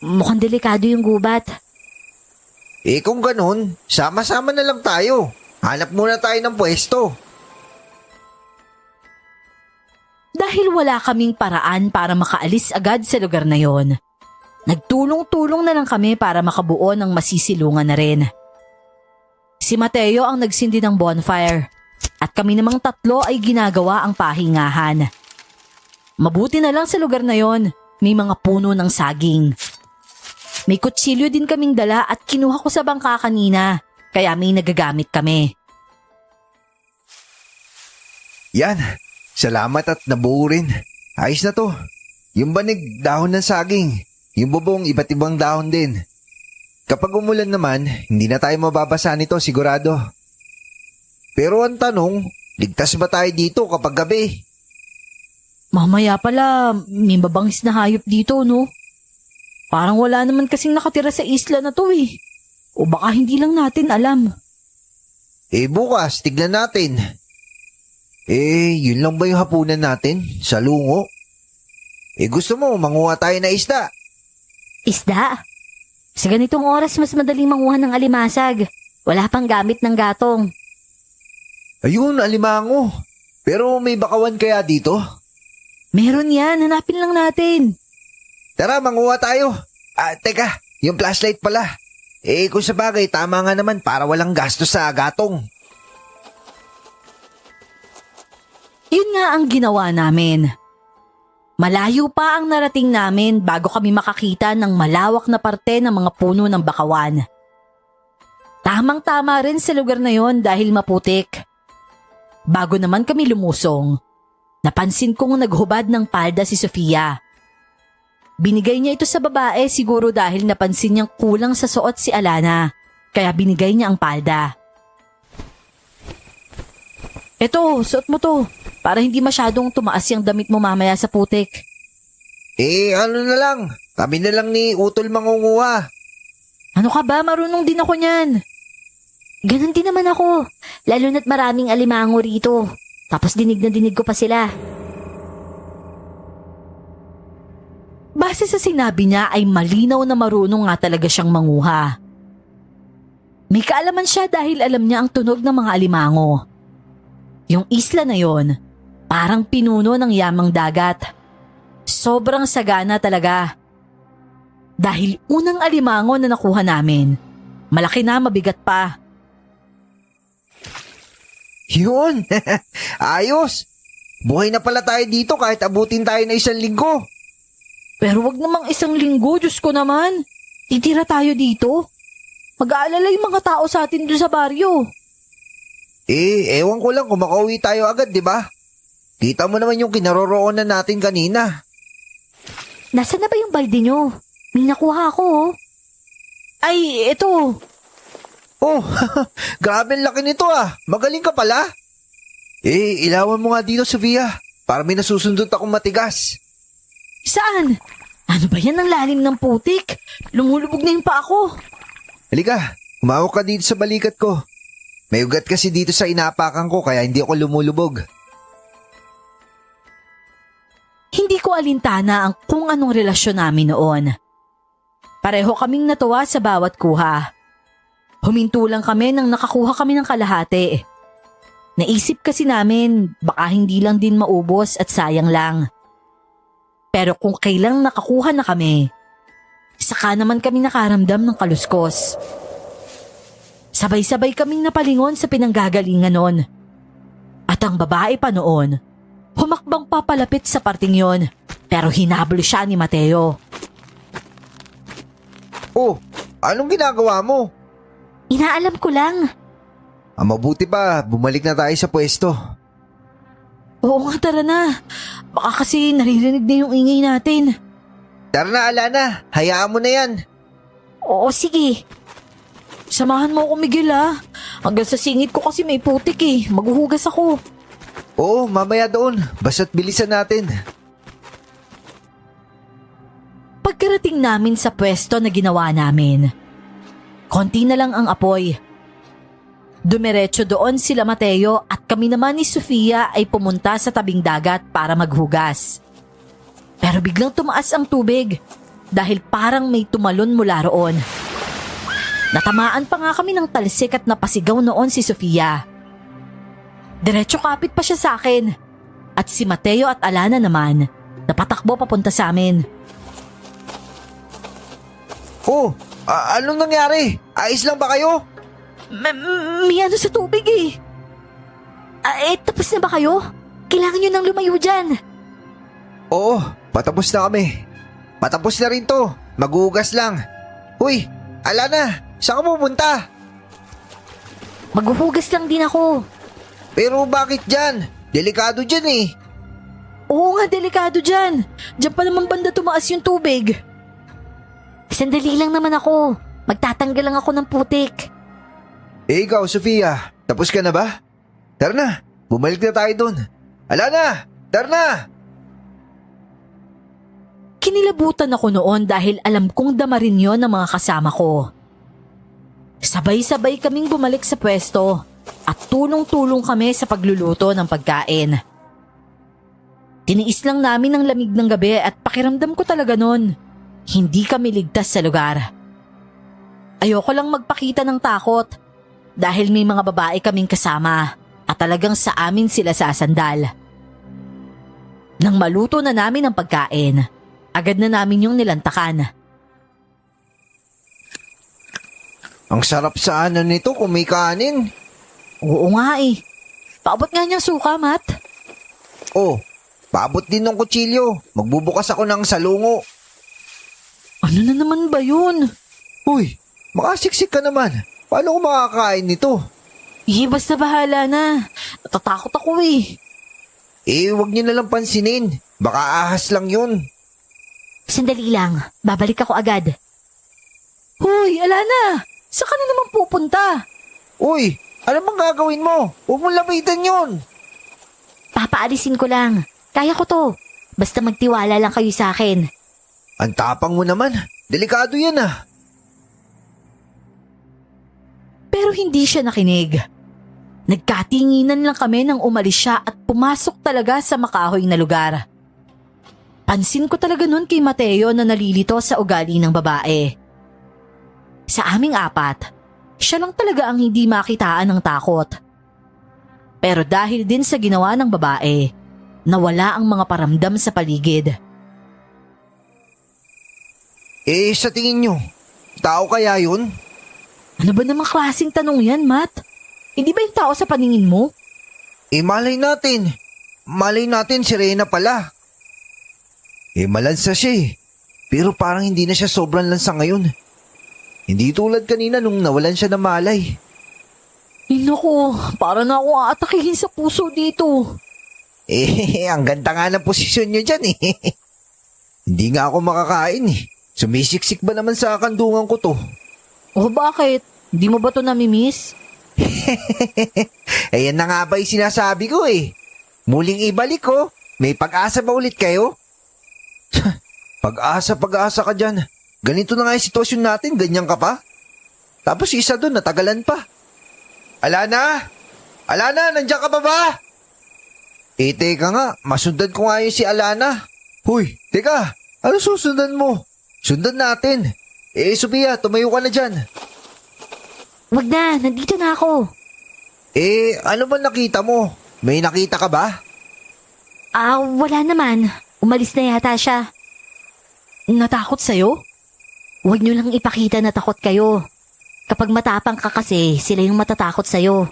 mukhang delikado yung gubat. Kung ganun, sama-sama na lang tayo. Hanap muna tayo ng pwesto. Dahil wala kaming paraan para makaalis agad sa lugar na yon, nagtulong-tulong na lang kami para makabuo ng masisilungan na rin. Si Mateo ang nagsindi ng bonfire at kami namang tatlo ay ginagawa ang pahingahan. Mabuti na lang sa lugar na yon, may mga puno ng saging. May kutsilyo din kaming dala at kinuha ko sa bangka kanina, kaya may nagagamit kami. Yan, salamat at nabuo rin. Ayos na to. Yung banig, dahon ng saging. Yung bubong, iba't ibang dahon din. Kapag umulan naman, hindi na tayo mababasa nito sigurado. Pero ang tanong, ligtas ba tayo dito kapag gabi? Mamaya pala, may mabangis na hayop dito, no? Parang wala naman kasing nakatira sa isla na to O baka hindi lang natin alam. Bukas, tignan natin. Yun lang ba yung hapunan natin? Sa lungo? Gusto mo, manguha tayo na isda? Isda? Sa ganitong oras mas madaling manguha ng alimasag. Wala pang gamit ng gatong. Ayun, alimango. Pero may bakawan kaya dito? Meron yan, hanapin lang natin. Tara, manguha tayo. Teka, yung flashlight pala. Kung sa bagay, tama nga naman para walang gastos sa gatong. Yun nga ang ginawa namin. Malayo pa ang narating namin bago kami makakita ng malawak na parte ng mga puno ng bakawan. Tamang-tama rin sa lugar na yon dahil maputik. Bago naman kami lumusong, napansin kong naghubad ng palda si Sofia. Binigay niya ito sa babae siguro dahil napansin niyang kulang sa suot si Alana, kaya binigay niya ang palda. Eto, suot mo to, para hindi masyadong tumaas yung damit mo mamaya sa putik. Ano na lang, kami na lang ni Utol mangunguha. Ano ka ba? Marunong din ako niyan. Ganon din naman ako, lalo na't maraming alimango rito. Tapos dinig na dinig ko pa sila. Base sa sinabi niya ay malinaw na marunong nga talaga siyang manguha. May kaalaman siya dahil alam niya ang tunog ng mga alimango. Yung isla na yon, parang pinuno ng yamang dagat. Sobrang sagana talaga. Dahil unang alimango na nakuha namin, malaki na, mabigat pa. Yun, ayos. Buhay na pala tayo dito kahit abutin tayo na 1 linggo. Pero wag namang 1 linggo, Diyos ko naman. Titira tayo dito. Mag-aalala yung mga tao sa atin doon sa baryo. Ewan ko lang kung makauwi tayo agad, di ba? Kita mo naman yung kinaroroonan natin kanina. Nasaan na ba yung balde nyo? May nakuha ako. Ay, ito. Oh, grabe ang laki nito Magaling ka pala. Ilawan mo nga dito, Sofia. Para may nasusundot akong matigas. Saan? Ano ba yan ang lalim ng putik? Lumulubog na yung paa ko. Halika, umawak ka dito sa balikat ko. May ugat kasi dito sa inapakan ko kaya hindi ako lumulubog. Hindi ko alintana ang kung anong relasyon namin noon. Pareho kaming natuwa sa bawat kuha. Huminto lang kami nang nakakuha kami ng kalahati. Naisip kasi namin baka hindi lang din maubos at sayang lang. Pero kung kailang nakakuha na kami, saka naman kami nakaramdam ng kaluskos. Sabay-sabay kaming napalingon sa pinanggagalingan noon. At ang babae pa noon, humakbang papalapit sa parting yon, pero hinabol siya ni Mateo. Oh, anong ginagawa mo? Inaalam ko lang. Mabuti pa, bumalik na tayo sa pwesto. Oo nga, tara na. Baka kasi naririnig na yung ingay natin. Tara na, Alana. Hayaan mo na yan. Oo, sige. Samahan mo ako, Miguel, ha? Hanggang sa singit ko kasi may putik eh. Maghuhugas ako. Oo, mamaya doon. Basta't bilisan natin. Pagkarating namin sa pwesto na ginawa namin, konti na lang ang apoy. Dumiretso doon sila Mateo at kami naman ni Sofia ay pumunta sa tabing dagat para maghugas. Pero biglang tumaas ang tubig dahil parang may tumalon mula roon. Natamaan pa nga kami ng talsik at napasigaw noon si Sofia. Diretso kapit pa siya sa akin at si Mateo at Alana naman napatakbo papunta sa amin. Oh, anong nangyari? Ayos lang ba kayo? May ano sa tubig eh. Tapos na ba kayo? Kailangan nyo nang lumayo dyan. Oo, patapos na kami. Patapos na rin to. Maghuhugas lang. Uy, Alana, saan ka pupunta? Maghuhugas lang din ako. Pero bakit dyan? Delikado dyan eh. Oo nga, delikado dyan. Diyan pa naman banda tumaas yung tubig. Sandali lang naman ako. Magtatanggal lang ako ng putik. Ikaw, Sofia, tapos ka na ba? Tara na, bumalik na tayo dun. Alana, tara na! Kinilabutan ako noon dahil alam kong dama rin yun ng mga kasama ko. Sabay-sabay kaming bumalik sa pwesto at tulong-tulong kami sa pagluluto ng pagkain. Tiniis lang namin ang lamig ng gabi at pakiramdam ko talaga noon, hindi kami ligtas sa lugar. Ayoko lang magpakita ng takot dahil may mga babae kaming kasama at talagang sa amin sila sasandal. Nang maluto na namin ang pagkain, agad na namin yung nilantakan. Ang sarap sana nito kung may kanin. Oo nga eh. Paabot nga niyang suka, Matt. Oh, paabot din ng kutsilyo. Magbubukas ako ng salungo. Ano na naman ba yun? Uy, makasiksik ka naman. Paano ko makakain nito? Basta bahala na. Natatakot ako eh. Wag niyo na lang pansinin. Baka ahas lang yun. Sandali lang. Babalik ako agad. Hoy, Alana! Saan ka na naman pupunta? Uy, ano bang gagawin mo? Huwag mong lapitan yun. Papaalisin ko lang. Kaya ko to. Basta magtiwala lang kayo sa akin. Ang tapang mo naman. Delikado yan ah. Pero hindi siya nakinig. Nagkatinginan lang kami nang umalis siya at pumasok talaga sa makahoy na lugar. Pansin ko talaga nun kay Mateo na nalilito sa ugali ng babae. Sa aming apat, siya lang talaga ang hindi makitaan ng takot. Pero dahil din sa ginawa ng babae, nawala ang mga paramdam sa paligid. Sa tingin nyo, tao kaya yun? Ano ba namang klaseng tanong yan, Matt? Hindi ba yung tao sa paningin mo? Malay natin. Malay natin si Reyna pala. Malansa siya eh. Pero parang hindi na siya sobrang lansa ngayon. Hindi tulad kanina nung nawalan siya ng malay. Naku, para na ako aatakihin sa puso dito. Ang ganda nga ng posisyon nyo dyan eh. Hindi nga ako makakain eh. Sumisiksik ba naman sa kandungan ko to? O bakit? Di mo ba to namimiss? Yan na nga ba yung sinasabi ko eh. Muling ibalik ko. May pag-asa ba ulit kayo? Pag-asa ka dyan. Ganito na nga yung sitwasyon natin, ganyan ka pa. Tapos isa doon, natagalan pa. Alana! Alana, nandiyan ka pa ba? Teka nga, masundan ko nga yun si Alana. Huy, teka, ano susundan mo? Sundan natin. Sophia, tumayo ka na dyan. Wag na, nandito na ako. Ano ba nakita mo? May nakita ka ba? Wala naman. Umalis na yata siya. Natakot sa'yo? Huwag niyo lang ipakita na takot kayo. Kapag matapang ka kasi, sila yung matatakot sa'yo.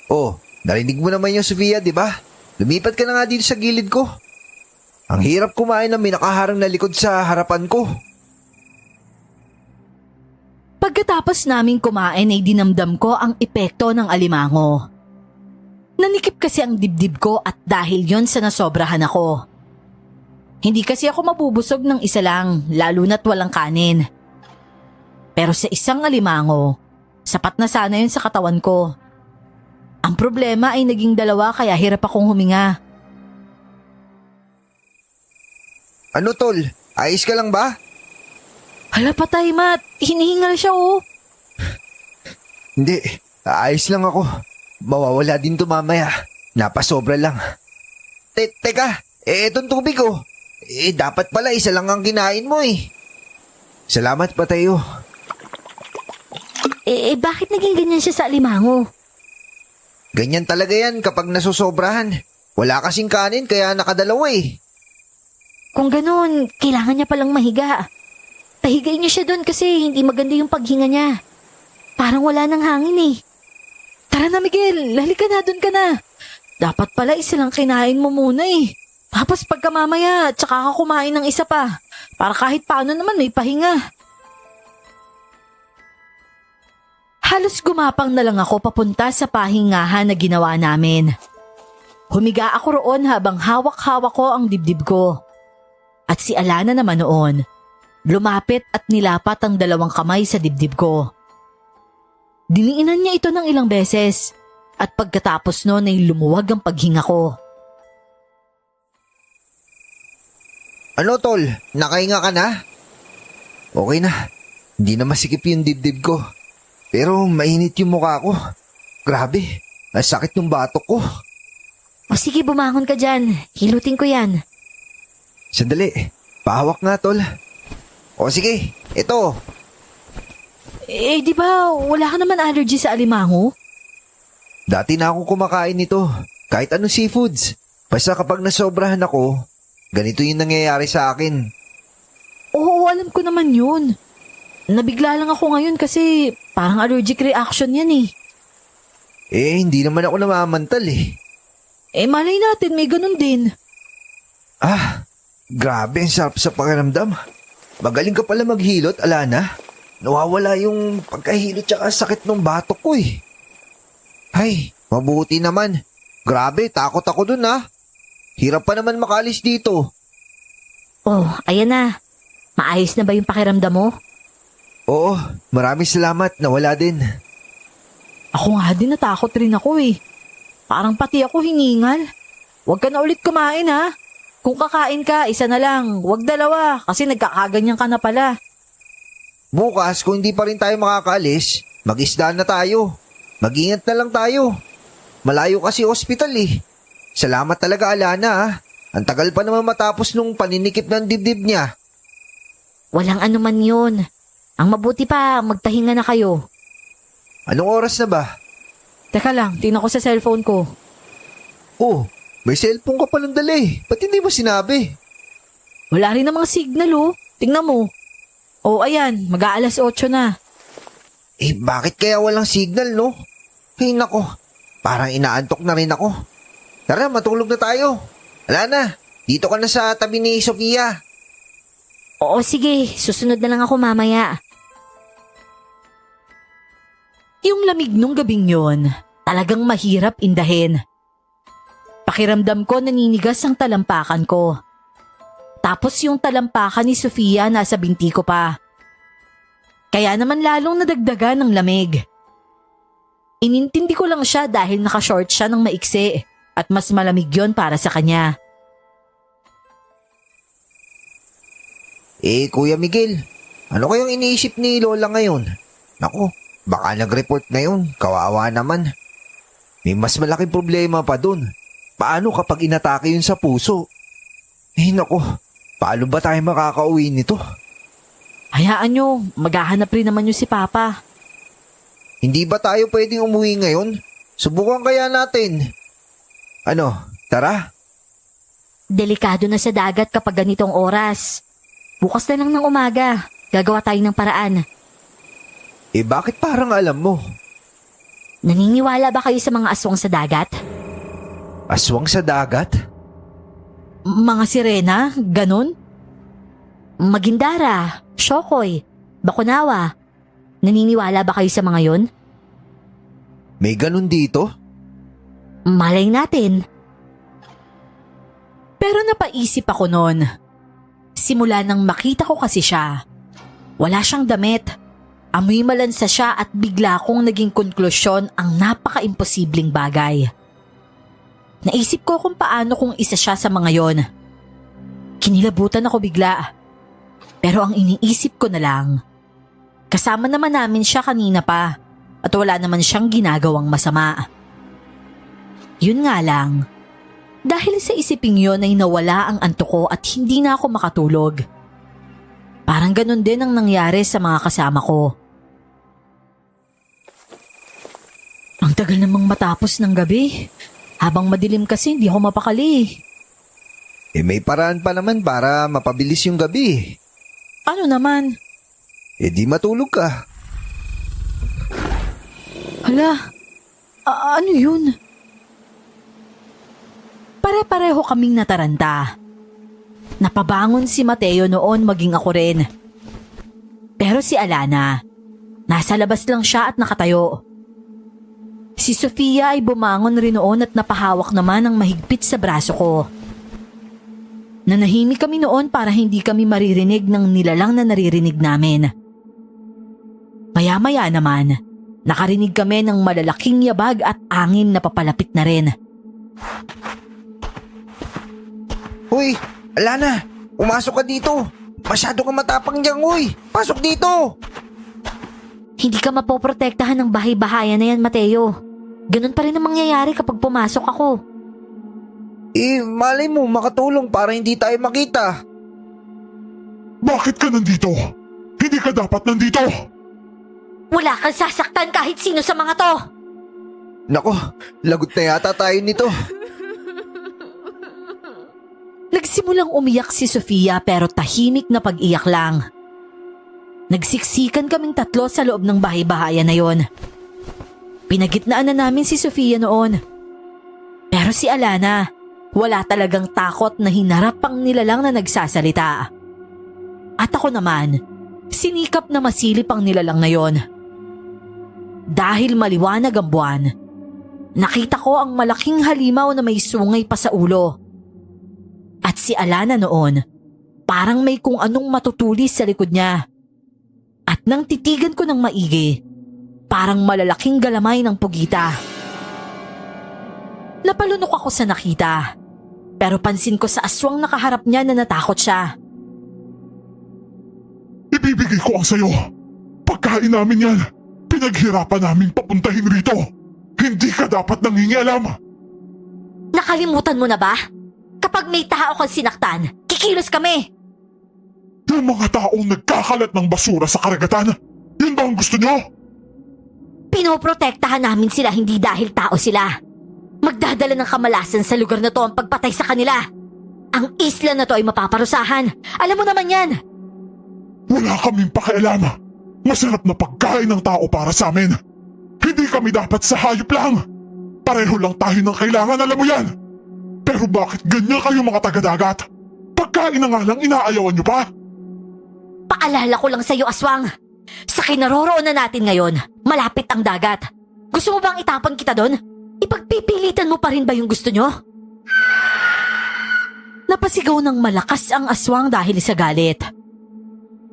Oh, narinig mo naman yung Sophia, di ba? Lumipat ka na nga dito sa gilid ko. Ang hirap kumain ng may nakaharang na likod sa harapan ko. Pagkatapos naming kumain ay dinamdam ko ang epekto ng alimango. Nanikip kasi ang dibdib ko at dahil yon sa nasobrahan ako. Hindi kasi ako mabubusog ng isa lang, lalo na't walang kanin. Pero sa isang alimango, sapat na sana yun sa katawan ko. Ang problema ay naging dalawa kaya hirap akong huminga. Ano tol? Ayos ka lang ba? Hala patay, Matt. Hinihingal siya oh. Hindi, ayos lang ako. Mawawala din to mamaya. Napasobra lang. Teka, etong tubig oh. Dapat pala isa lang ang kinain mo eh. Salamat pa tayo. Bakit naging ganyan siya sa alimango? Ganyan talaga yan kapag nasusobrahan. Wala kasing kanin kaya nakadalawa eh. Kung ganun, kailangan niya palang mahiga. Pahigay niya siya doon kasi hindi maganda yung paghinga niya. Parang wala nang hangin eh. Tara na Miguel, halika na, doon ka na. Dapat pala isa lang kinain mo muna eh. Tapos pagka mamaya, tsaka ka kumain ng isa pa. Para kahit paano naman may pahinga. Halos gumapang na lang ako papunta sa pahingahan na ginawa namin. Humiga ako roon habang hawak-hawak ko ang dibdib ko. At si Alana naman noon, lumapit at nilapat ang dalawang kamay sa dibdib ko. Diniinan niya ito ng ilang beses at pagkatapos noon ay lumuwag ang paghinga ko. Ano tol? Nakahinga ka na? Okay na. Hindi na masikip yung dibdib ko. Pero mainit yung mukha ko. Grabe, ang sakit ng batok ko. O sige, bumangon ka dyan. Hilutin ko yan. Sandali, pahawak nga tol. O sige, ito. Di ba wala ka naman allergy sa alimango? Dati na ako kumakain nito. Kahit anong seafoods. Basta kapag nasobrahan ako, ganito yung nangyayari sa akin. Oo, alam ko naman yun. Nabigla lang ako ngayon kasi parang allergic reaction yan eh. Hindi naman ako namamantal eh. Malay natin may ganun din. Grabe ang sarap sa pakiramdam. Magaling ka pala maghilot, Alana. Nawawala yung pagkahilot tsaka sakit ng batok ko eh. Ay, mabuti naman. Grabe, takot ako dun ha. Hirap pa naman makalis dito. Oh, ayan na. Maayos na ba yung pakiramdam mo? Oo, maraming salamat, nawala din. Ako nga din natakot rin ako eh. Parang pati ako hiningal. Huwag ka na ulit kumain ha. Kung kakain ka, isa na lang. Huwag dalawa kasi nagkakaganyan ka na pala. Bukas, kung hindi pa rin tayo makakaalis, mag-isda na tayo. Mag-ingat na lang tayo. Malayo kasi ospital eh. Salamat talaga Alana ha. Ang tagal pa naman matapos nung paninikip ng dibdib niya. Walang anuman yun. Ang mabuti pa, magpahinga na kayo. Anong oras na ba? Teka lang, tingnan ko sa cellphone ko. Oh, may cellphone ka palang dala eh. Ba't hindi mo sinabi? Wala rin namang signal oh. Tingnan mo. Oh, ayan, mag-aalas 8 na. Bakit kaya walang signal no? Ay nako, parang inaantok na rin ako. Tara, matulog na tayo. Alana, dito ka na sa tabi ni Sophia. Oo, sige. Susunod na lang ako mamaya. Yung lamig nung gabing yon, talagang mahirap indahin. Pakiramdam ko naninigas ang talampakan ko. Tapos yung talampakan ni Sofia nasa binti ko pa. Kaya naman lalong nadagdagan ng lamig. Inintindi ko lang siya dahil nakashort siya ng maiksi at mas malamig yon para sa kanya. Kuya Miguel, ano kayang iniisip ni Lola ngayon? Naku, baka nag-report na yun. Kawawa naman. May mas malaking problema pa dun. Paano kapag inatake yun sa puso? Naku, paano ba tayo makakauwi nito? Hayaan nyo, maghahanap rin naman yung si Papa. Hindi ba tayo pwedeng umuwi ngayon? Subukan kaya natin. Ano, tara? Delikado na sa dagat kapag ganitong oras. Bukas na lang ng umaga, gagawa tayo ng paraan. Bakit parang alam mo? Naniniwala ba kayo sa mga aswang sa dagat? Aswang sa dagat? Mga sirena, ganun? Magindara, Shokoy, Bakunawa. Naniniwala ba kayo sa mga yon? May ganun dito? Malay natin. Pero napaisip ako noon. Simula nang makita ko kasi siya. Wala siyang damit. Amoy malansa siya at bigla kong naging konklusyon ang napaka-imposibleng bagay. Naisip ko kung paano kung isa siya sa mga yon. Kinilabutan ako bigla. Pero ang iniisip ko na lang, kasama naman namin siya kanina pa at wala naman siyang ginagawang masama. Yun nga lang, dahil sa isiping yun ay nawala ang antok ko at hindi na ako makatulog. Parang ganun din ang nangyari sa mga kasama ko. Ang tagal namang matapos ng gabi. Habang madilim kasi hindi ako mapakali. May paraan pa naman para mapabilis yung gabi. Ano naman? Di matulog ka. Hala, ano yun? Pare-pareho kaming nataranta. Napabangon si Mateo noon maging ako rin. Pero si Alana, nasa labas lang siya at nakatayo. Si Sofia ay bumangon rin noon at napahawak naman ng mahigpit sa braso ko. Nanahimik kami noon para hindi kami maririnig ng nilalang na naririnig namin. Maya-maya naman, nakarinig kami ng malalaking yabag at angin na papalapit na rin. Hoy, Alana, pumasok ka dito. Masyado ka matapang dyan, uy. Pasok dito. Hindi ka mapoprotektahan ng bahay-bahayan na yan, Mateo. Ganun pa rin ang mangyayari kapag pumasok ako. Malay mo makatulong para hindi tayo makita. Bakit ka nandito? Hindi ka dapat nandito! Wala kang sasaktan kahit sino sa mga to! Nako, lagot na yata tayo nito. Nagsimulang umiyak si Sofia pero tahimik na pag-iyak lang. Nagsiksikan kaming tatlo sa loob ng bahay-bahayan na yon. Pinagitnaan na namin si Sofia noon. Pero si Alana, wala talagang takot na hinarap ang nilalang na nagsasalita. At ako naman, sinikap na masilip ang nilalang na yon. Dahil maliwanag ang buwan, nakita ko ang malaking halimaw na may sungay pa sa ulo. At si Alana noon, parang may kung anong matutulis sa likod niya. At nang titigan ko ng maigi, parang malalaking galamay ng pugita. Napalunok ako sa nakita, pero pansin ko sa aswang nakaharap niya na natakot siya. Ibibigay ko ang sayo. Pagkain namin yan. Pinaghirapan namin papuntahin rito. Hindi ka dapat nangingialam. Nakalimutan mo na ba? Kapag may tao kang sinaktan, kikilos kami. Yung mga taong nagkakalat ng basura sa karagatan, yun ba ang gusto nyo? Pinoprotektahan namin sila hindi dahil tao sila. Magdadala ng kamalasan sa lugar na to ang pagpatay sa kanila. Ang isla na to ay mapaparusahan. Alam mo naman yan. Wala kaming pakialam. Masarap na pagkain ng tao para sa amin. Hindi kami dapat sa hayop lang. Pareho lang tayo ng kailangan, alam mo yan. Pero bakit ganyan kayo mga taga-dagat? Pagkain na nga lang inaayawan nyo pa. Paalala ko lang sa'yo, aswang. Sa kinaroroonan natin ngayon, malapit ang dagat. Gusto mo bang itapon kita doon? Ipagpipilitan mo pa rin ba yung gusto nyo? Napasigaw ng malakas ang aswang dahil sa galit.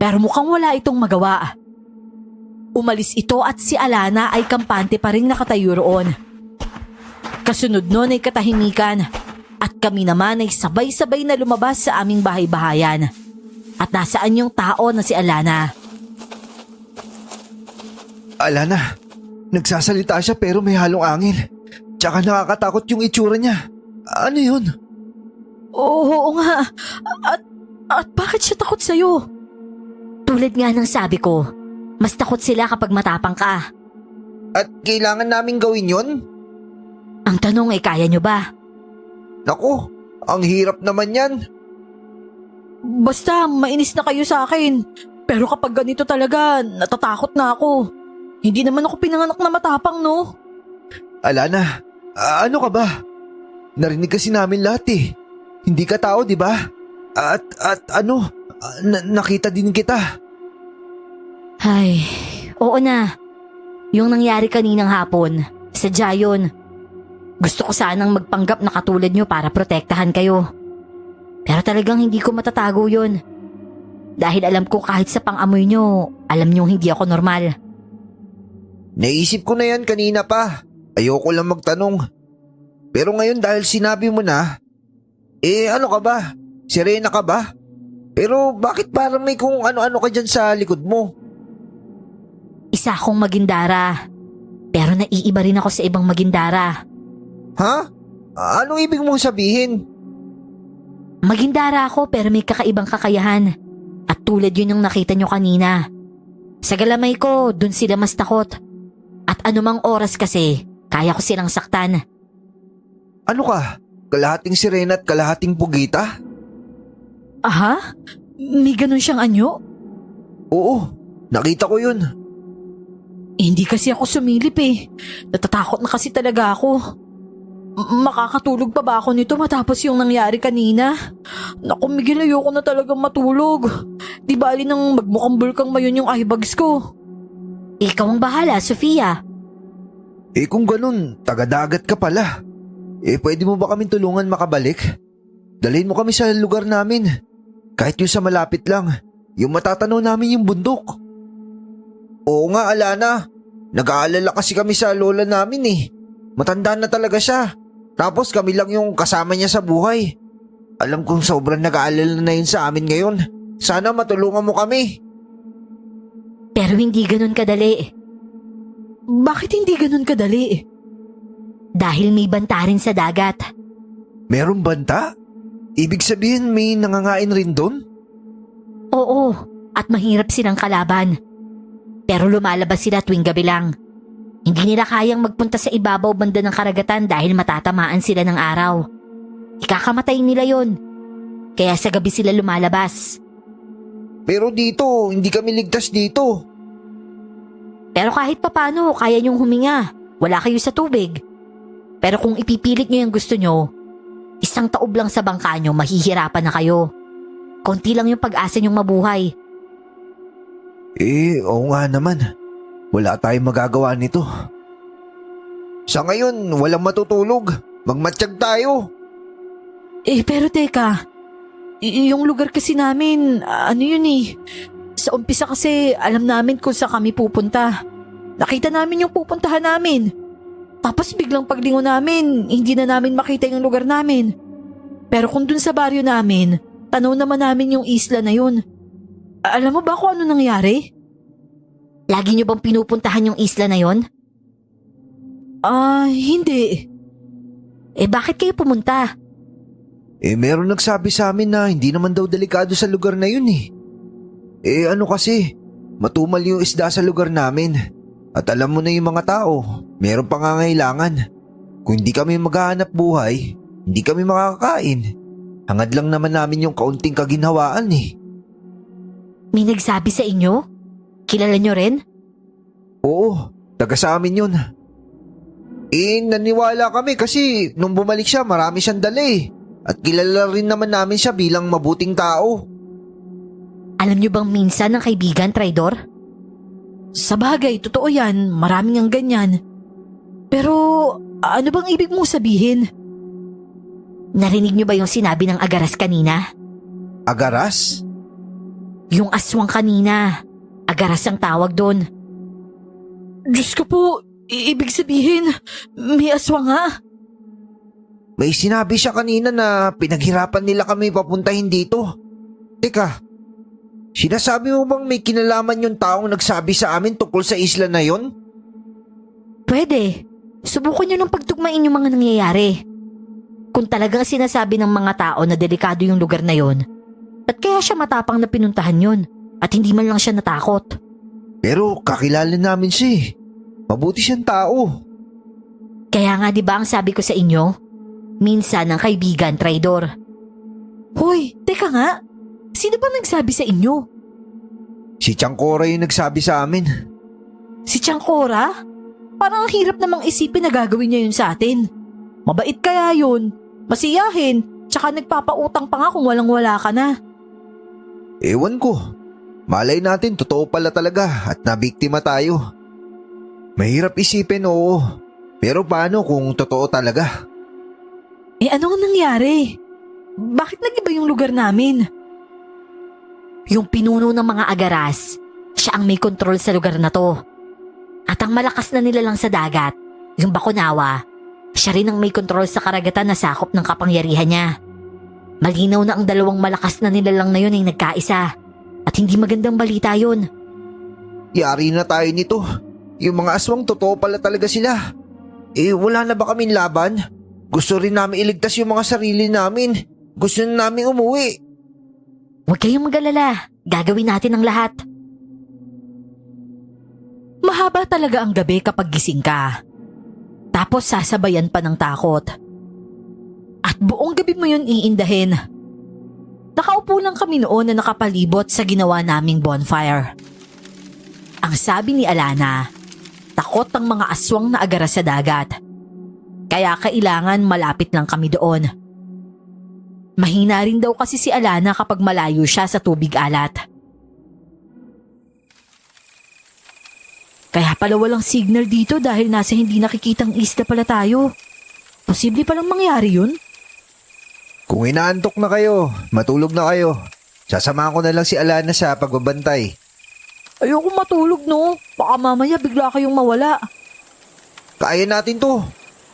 Pero mukhang wala itong magawa. Umalis ito at si Alana ay kampante pa rin nakatayo roon. Kasunod nun ay katahimikan at kami naman ay sabay-sabay na lumabas sa aming bahay-bahayan. At nasaan yung tao na si Alana? Alana, nagsasalita siya pero may halong angin. Tsaka nakakatakot yung itsura niya. Ano yun? Oo nga. At bakit siya takot sa'yo? Tulad nga ng sabi ko, mas takot sila kapag matapang ka. At kailangan naming gawin yon? Ang tanong ay kaya nyo ba? Naku, ang hirap naman yan. Basta mainis na kayo sa akin. Pero kapag ganito talaga, natatakot na ako. Hindi naman ako pinanganak na matapang, no? Alana, ano ka ba? Narinig kasi namin lahat eh. Hindi ka tao, di ba? At ano, nakita din kita. Ay, oo na. Yung nangyari kaninang hapon, sadya yun. Gusto ko sanang magpanggap na katulad nyo para protektahan kayo. Pero talagang hindi ko matatago yun. Dahil alam ko kahit sa pang-amoy nyo, alam nyo hindi ako normal. Naisip ko na yan kanina pa. Ayoko lang magtanong. Pero ngayon dahil sinabi mo na, ano ka ba? Serena ka ba? Pero bakit parang may kung ano-ano ka dyan sa likod mo? Isa akong magindara. Pero naiiba rin ako sa ibang magindara. Ha? Anong ibig mong sabihin? Magindara ako pero may kakaibang kakayahan. At tulad yun yung nakita nyo kanina. Sa galamay ko, dun sila mas takot. At anumang oras kasi, kaya ko silang saktan. Ano ka? Kalahating sirena at kalahating pugita? Aha? May ganun siyang anyo? Oo, nakita ko yun. Hindi kasi ako sumilip eh. Natatakot na kasi talaga ako. Makakatulog pa ba ako nito matapos yung nangyari kanina? Naku Miguel, ayoko na talagang matulog. Di bali nang magmukhang bulkang mayon yung eyebags ko. Ikaw ang bahala, Sofia. Kung ganun, taga-dagat ka pala. Pwede mo ba kaming tulungan makabalik? Dalhin mo kami sa lugar namin. Kahit yung sa malapit lang. Yung matatanaw namin yung bundok. Oo nga, Alana. Nag-aalala kasi kami sa lola namin eh. Matanda na talaga siya. Tapos kami lang yung kasama niya sa buhay. Alam kong sobrang nag-aalala na yun sa amin ngayon. Sana matulungan mo kami. Pero hindi ganun kadali. Bakit hindi ganun kadali? Dahil may banta rin sa dagat. Merong banta? Ibig sabihin may nangangain rin doon? Oo, at mahirap silang kalaban. Pero lumalabas sila tuwing gabi lang. Hindi nila kayang magpunta sa ibabaw banda ng karagatan dahil matatamaan sila ng araw. Ikakamatay nila yon. Kaya sa gabi sila lumalabas. Pero dito, hindi kami ligtas dito. Pero kahit papano, kaya niyong huminga. Wala kayo sa tubig. Pero kung ipipilit niyo yung gusto niyo, isang taob lang sa bangka niyo, mahihirapan na kayo. Konti lang yung pag-asa niyong mabuhay. Oo nga naman. Wala tayong magagawa nito. Sa ngayon, walang matutulog. Magmatsyag tayo. Pero teka, yung lugar kasi namin, ano yun eh. Sa umpisa kasi alam namin kung saan kami pupunta. Nakita namin yung pupuntahan namin. Tapos biglang paglingon namin, hindi na namin makita yung lugar namin. Pero kung dun sa baryo namin, tanaw naman namin yung isla na yun. Alam mo ba kung ano nangyari? Lagi niyo bang pinupuntahan yung isla na yon? Hindi. Bakit kayo pumunta? Meron nagsabi sa amin na hindi naman daw delikado sa lugar na yun eh. Ano kasi, matumal yung isda sa lugar namin. At alam mo na yung mga tao, meron pangangailangan. Kung hindi kami maghahanap buhay, hindi kami makakakain. Hangad lang naman namin yung kaunting kaginhawaan eh. May nagsabi sa inyo? Kilala nyo rin? Oo, taga sa amin yun. Naniwala kami kasi nung bumalik siya marami siyang dala eh. At kilala rin naman namin siya bilang mabuting tao. Alam nyo bang minsan ng kaibigan, traidor? Sa bagay, totoo yan. Maraming ang ganyan. Pero ano bang ibig mong sabihin? Narinig nyo ba yung sinabi ng agaras kanina? Agaras? Yung aswang kanina. Agaras ang tawag doon. Diyos ko po, ibig sabihin, may aswang nga. May sinabi siya kanina na pinaghirapan nila kami papuntahin dito. Teka, Sinasabi mo bang may kinalaman yung taong nagsabi sa amin tungkol sa isla na yon? Pwede. Subukan nyo nung pagtugmain yung mga nangyayari. Kung talagang sinasabi ng mga tao na delikado yung lugar na yon, at kaya siya matapang na pinuntahan yun at hindi man lang siya natakot. Pero kakilala namin siya eh. Mabuti siyang tao. Kaya nga 'di ba ang sabi ko sa inyo? Minsan ang kaibigan, traidor. Hoy, teka nga. Sino ba nagsabi sa inyo? Si Changkora yung nagsabi sa amin. Si Changkora? Parang ang hirap namang isipin na gagawin niya yun sa atin. Mabait kaya yun, masiyahin, tsaka nagpapautang pa nga kung walang-wala ka na. Ewan ko. Malay natin totoo pala talaga at nabiktima tayo. Mahirap isipin, oo. Pero paano kung totoo talaga? Ano ang nangyari? Bakit nag-iba yung lugar namin? Yung pinuno ng mga agaras, siya ang may kontrol sa lugar na to. At ang malakas na nilalang sa dagat, yung Bakunawa, siya rin ang may kontrol sa karagatan na sakop ng kapangyarihan niya. Malinaw na ang dalawang malakas na nilalang na yun ay nagkaisa. At hindi magandang balita yun. Yari na tayo nito. Yung mga aswang totoo pala talaga sila. Wala na ba kaming laban? Gusto rin namin iligtas yung mga sarili namin. Gusto na namin umuwi. Huwag kayong mag-alala. Gagawin natin ang lahat. Mahaba talaga ang gabi kapag gising ka. Tapos sasabayan pa ng takot. At buong gabi mo yun iindahin. Nakaupo lang kami noon na nakapalibot sa ginawa naming bonfire. Ang sabi ni Alana, takot ang mga aswang na agara sa dagat. Kaya kailangan malapit lang kami doon. Mahina rin daw kasi si Alana kapag malayo siya sa tubig alat. Kaya pala walang signal dito dahil nasa hindi nakikitang isla pala tayo. Posible palang mangyari yun? Kung inaantok na kayo, matulog na kayo. Sasamahan ko na lang si Alana sa pagbabantay. Ayoko matulog no. Baka mamaya bigla kayong mawala. Kaya natin to.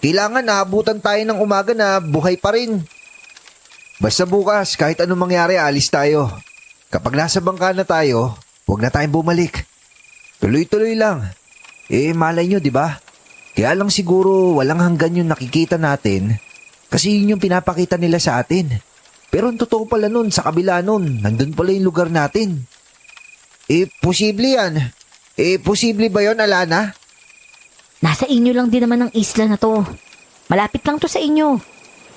Kailangan naabutan tayo ng umaga na buhay pa rin. Basta bukas, kahit anong mangyari, alis tayo. Kapag nasa bangka na tayo, huwag na tayong bumalik. Tuloy-tuloy lang. Malay nyo, di ba? Kaya lang siguro walang hanggan yung nakikita natin kasi yun yung pinapakita nila sa atin. Pero ang totoo pala nun, sa kabila nun, nandun pala yung lugar natin. Posible yan. Posible ba yun, Alana? Nasa inyo lang din naman ang isla na to. Malapit lang to sa inyo.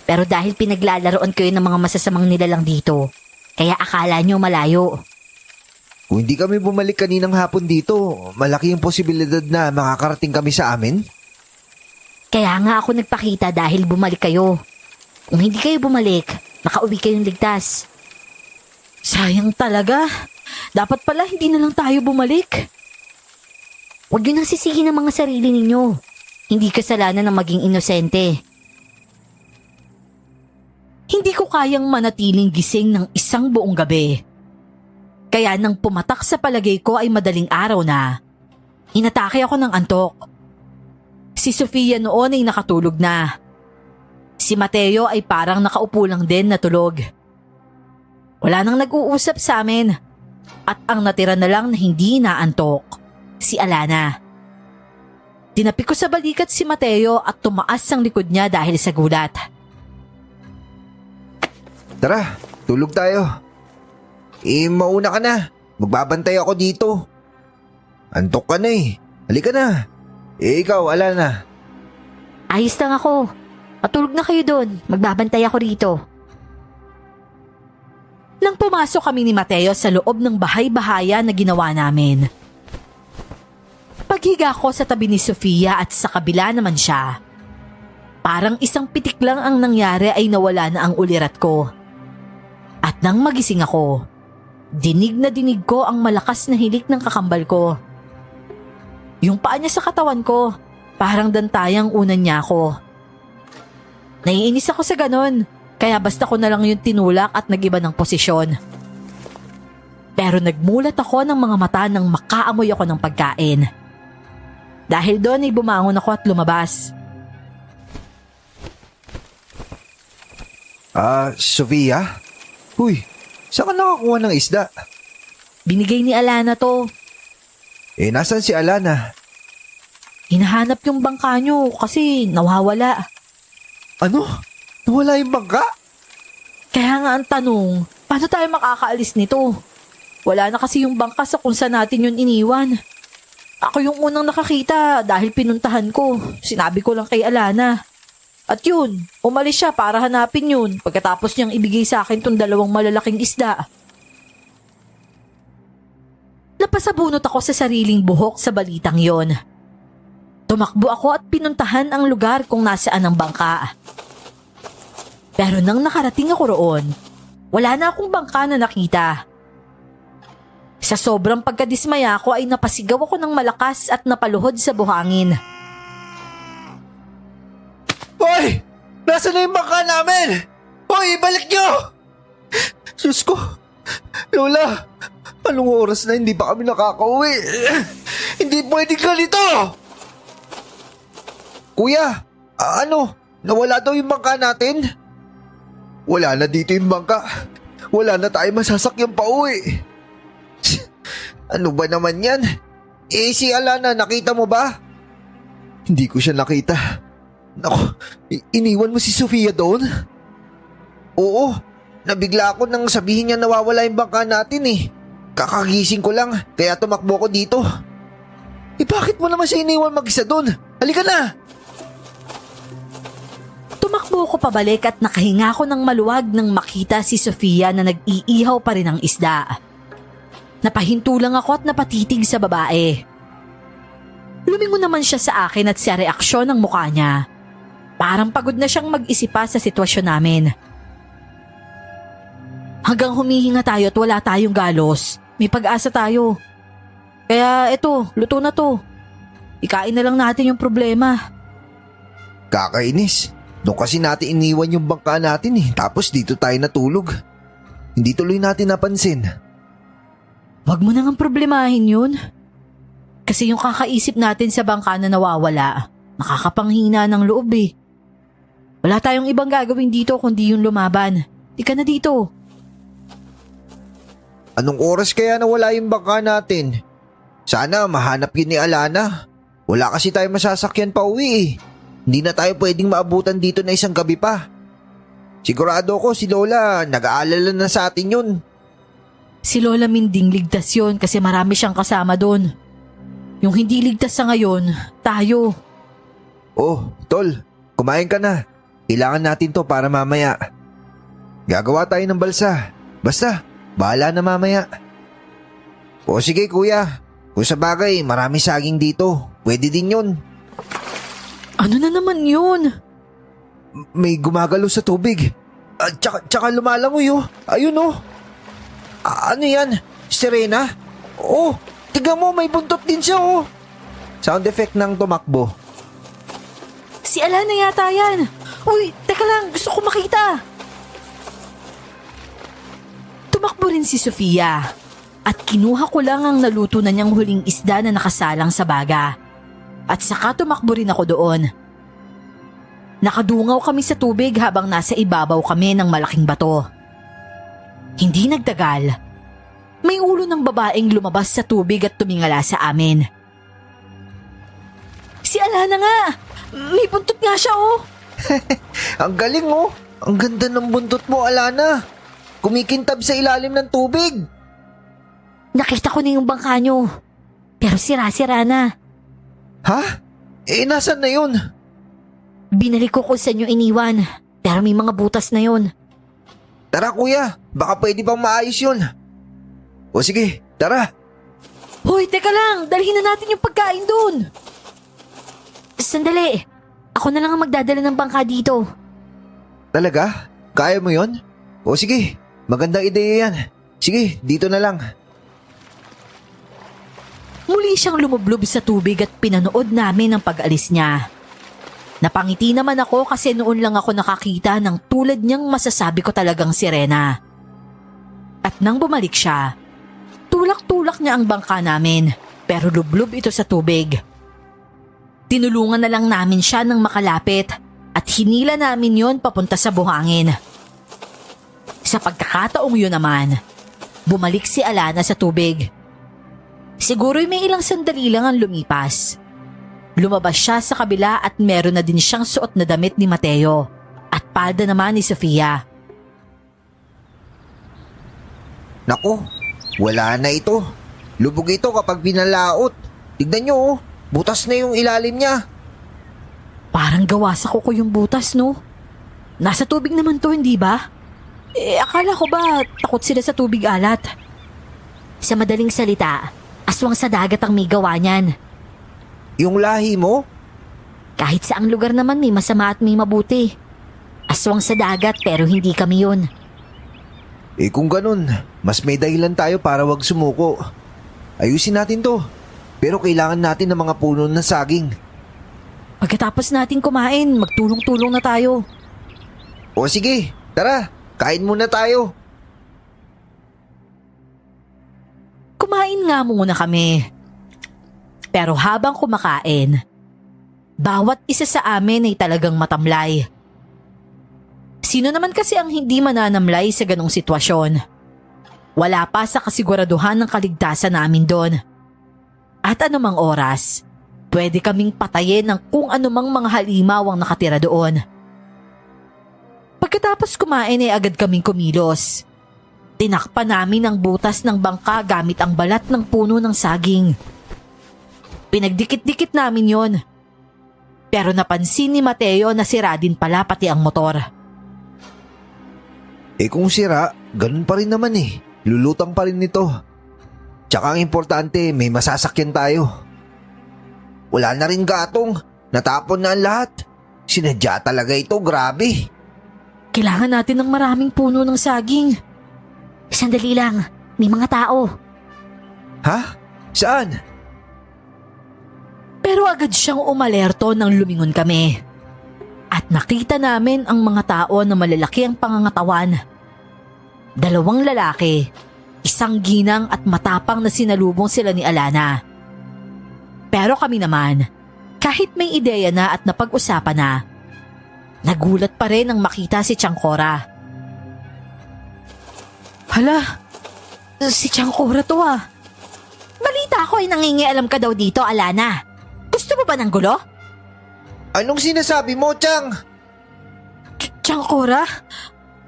Pero dahil pinaglalaroan kayo ng mga masasamang nilalang dito, kaya akala nyo malayo. Kung hindi kami bumalik kaninang hapon dito, malaki yung posibilidad na makakarating kami sa amin. Kaya nga ako nagpakita dahil bumalik kayo. Kung hindi kayo bumalik, makauwi kayong ligtas. Sayang talaga. Dapat pala hindi na lang tayo bumalik. Huwag yun ang sisihin ng mga sarili ninyo. Hindi kasalanan ng maging inosente. Hindi ko kayang manatiling gising ng isang buong gabi. Kaya nang pumatak sa palagay ko ay madaling araw na, inatake ako ng antok. Si Sofia noon ay nakatulog na. Si Mateo ay parang nakaupo lang din na tulog. Wala nang nag-uusap sa amin. At ang natira na lang na hindi naantok, si Alana. Tinapik ko sa balikat si Mateo at tumaas ang likod niya dahil sa gulat. Tara, tulog tayo. Mauna ka na. Magbabantay ako dito. Antok ka na eh. Halika na. Ikaw, Alana. Ayos lang ako. Matulog na kayo doon. Magbabantay ako rito. Nang pumasok kami ni Mateo sa loob ng bahay-bahaya na ginawa namin. Paghiga ko sa tabi ni Sofia at sa kabila naman siya. Parang isang pitik lang ang nangyari ay nawala na ang ulirat ko. At nang magising ako, dinig na dinig ko ang malakas na hilik ng kakambal ko. Yung paa niya sa katawan ko, parang dantayang unan niya ako. Naiinis ako sa ganon, kaya basta ko na lang yung tinulak at nagiba ng posisyon. Pero nagmulat ako ng mga mata nang makaamoy ako ng pagkain. Dahil doon ay bumangon ako at lumabas. Sofia? Uy, saan ka nakakuha ng isda? Binigay ni Alana to. Nasan si Alana? Hinahanap yung bangka nyo kasi nawawala. Ano? Nawala yung bangka? Kaya nga ang tanong, paano tayo makakaalis nito? Wala na kasi yung bangka sa kung saan natin yun iniwan. Ako yung unang nakakita dahil pinuntahan ko. Sinabi ko lang kay Alana. At yun, umalis siya para hanapin yun pagkatapos niyang ibigay sa akin tong 2 malalaking isda. Napasabunot ako sa sariling buhok sa balitang yon. Tumakbo ako at pinuntahan ang lugar kung nasaan ang bangka. Pero nang nakarating ako roon, wala na akong bangka na nakita. Sa sobrang pagkadismaya ko ay napasigaw ako ng malakas at napaluhod sa buhangin. Hoy! Nasaan na yung bangka namin? Hoy, ibalik nyo! Diyos ko! Lola! Anong oras na hindi pa kami nakakauwi? Hindi pwedeng ganito! Kuya! Ano? Nawala daw yung bangka natin? Wala na dito yung bangka. Wala na tayo masasakyan pa uwi. Ano ba naman yan? Si Alana, nakita mo ba? Hindi ko siya nakita. Naku, iniwan mo si Sofia doon? Oo, nabigla ako nang sabihin niya nawawala yung bangka natin eh. Kakagising ko lang, kaya tumakbo ko dito. Bakit mo naman siya iniwan mag-isa doon? Halika na! Tumakbo ko pabalik at nakahinga ko ng maluwag nang makita si Sofia na nag-iihaw pa rin ng isda. Napahinto lang ako at napatitig sa babae. Lumingon naman siya sa akin at sa reaksyon ng mukha niya. Parang pagod na siyang mag-isipa sa sitwasyon namin. Hanggang humihinga tayo at wala tayong galos, may pag-asa tayo. Kaya eto, luto na to. Ikain na lang natin yung problema. Kakainis. Doon kasi natin iniwan yung bangka natin eh. Tapos dito tayo natulog. Hindi tuloy natin napansin. Wag mo nang problemahin yun. Kasi yung kakaisip natin sa bangka na nawawala, nakakapanghina ng loob eh. Wala tayong ibang gagawin dito kundi yung lumaban. Di ka na dito. Anong oras kaya nawala yung bangka natin? Sana mahanap yun ni Alana. Wala kasi tayo masasakyan pa uwi eh. Hindi na tayo pwedeng maabutan dito na isang gabi pa. Sigurado ko si Lola nag-aalala na sa atin yun. Si Lola Minding ligtas yun kasi marami siyang kasama doon. Yung hindi ligtas sa ngayon, tayo. Oh, tol, kumain ka na. Kailangan natin to para mamaya. Gagawa tayo ng balsa. Basta, bahala na mamaya. O sige kuya, kung sa bagay marami saging dito, pwede din yun. Ano na naman yun? May gumagalaw sa tubig. Tsaka lumalangoy oh. Ayun oh. Ano yan? Sirena? Oh, tignan mo may buntot din siya oh. Sound effect ng tumakbo. Si Alana yata yan. Uy, teka lang, gusto ko makita. Tumakbo rin si Sofia. At kinuha ko lang ang naluto na niyang huling isda na nakasalang sa baga. At saka tumakbo rin ako doon. Nakadungaw kami sa tubig habang nasa ibabaw kami ng malaking bato. Hindi nagtagal. May ulo ng babaeng lumabas sa tubig at tumingala sa amin. Si Alana nga! May buntot nga siya oh! Ang galing oh! Ang ganda ng buntot mo, Alana! Kumikintab sa ilalim ng tubig! Nakita ko na yung bangka nyo. Pero sira-sira na. Ha? Nasaan na yun? Binalik ko kung saan nyo iniwan. Pero may mga butas na yun. Tara kuya, baka pwede bang maayos yun. O sige, tara. Hoy, teka lang. Dalhin na natin yung pagkain dun. Sandali. Ako na lang ang magdadala ng bangka dito. Talaga? Kaya mo yon? O sige, magandang ideya yan. Sige, dito na lang. Muli siyang lumublob sa tubig at pinanood namin ang pag-alis niya. Napangiti naman ako kasi noon lang ako nakakita ng tulad niyang masasabi ko talagang sirena. At nang bumalik siya, tulak-tulak niya ang bangka namin pero lublob ito sa tubig. Tinulungan na lang namin siya ng makalapit at hinila namin yon papunta sa buhangin. Sa pagkakataong yun naman, bumalik si Alana sa tubig. Siguro'y may ilang sandali lang ang lumipas. Lumabas siya sa kabila at meron na din siyang suot na damit ni Mateo at palda naman ni Sofia. Naku, wala na ito. Lubog ito kapag binalaot. Tignan nyo oh, butas na yung ilalim niya. Parang gawa sa kuko yung butas, no? Nasa tubig naman to, hindi ba? Akala ko ba takot sila sa tubig alat? Sa madaling salita, aswang sa dagat ang may gawa niyan. Yung lahi mo? Kahit saang lugar naman may masama at may mabuti. Aswang sa dagat pero hindi kami yun. Kung ganun, mas may dahilan tayo para wag sumuko. Ayusin natin to. Pero kailangan natin ng mga puno ng saging. Pagkatapos natin kumain, magtulong-tulong na tayo. O sige, tara, kain muna tayo. Kumain nga muna kami. Pero habang kumakain, bawat isa sa amin ay talagang matamlay. Sino naman kasi ang hindi mananamlay sa ganong sitwasyon? Wala pa sa kasiguraduhan ng kaligtasan namin doon. At anumang oras, pwede kaming patayin ng kung anumang mga halimaw ang nakatira doon. Pagkatapos kumain ay agad kaming kumilos. Tinakpan namin ang butas ng bangka gamit ang balat ng puno ng saging. Pinagdikit-dikit namin yon. Pero napansin ni Mateo na sira din pala pati ang motor. Kung sira, ganun pa rin naman eh. Lulutang pa rin nito. Tsaka ang importante, may masasakyan tayo. Wala na rin gatong. Natapon na ang lahat. Sinadya talaga ito, grabe. Kailangan natin ng maraming puno ng saging. Sandali lang, may mga tao. Ha? Saan? Pero agad siyang umalerto nang lumingon kami. At nakita namin ang mga tao na malalaki ang pangangatawan. 2 lalaki, 1 ginang at matapang na sinalubong sila ni Alana. Pero kami naman, kahit may ideya na at napag-usapan na, nagulat pa rin nang makita si Tiangcora. Hala, si Tiangcora to ah. Balita ko ay nangingialam ka daw dito, Alana. Gusto mo ba ng gulo? Anong sinasabi mo, Tiang? Tiangcora?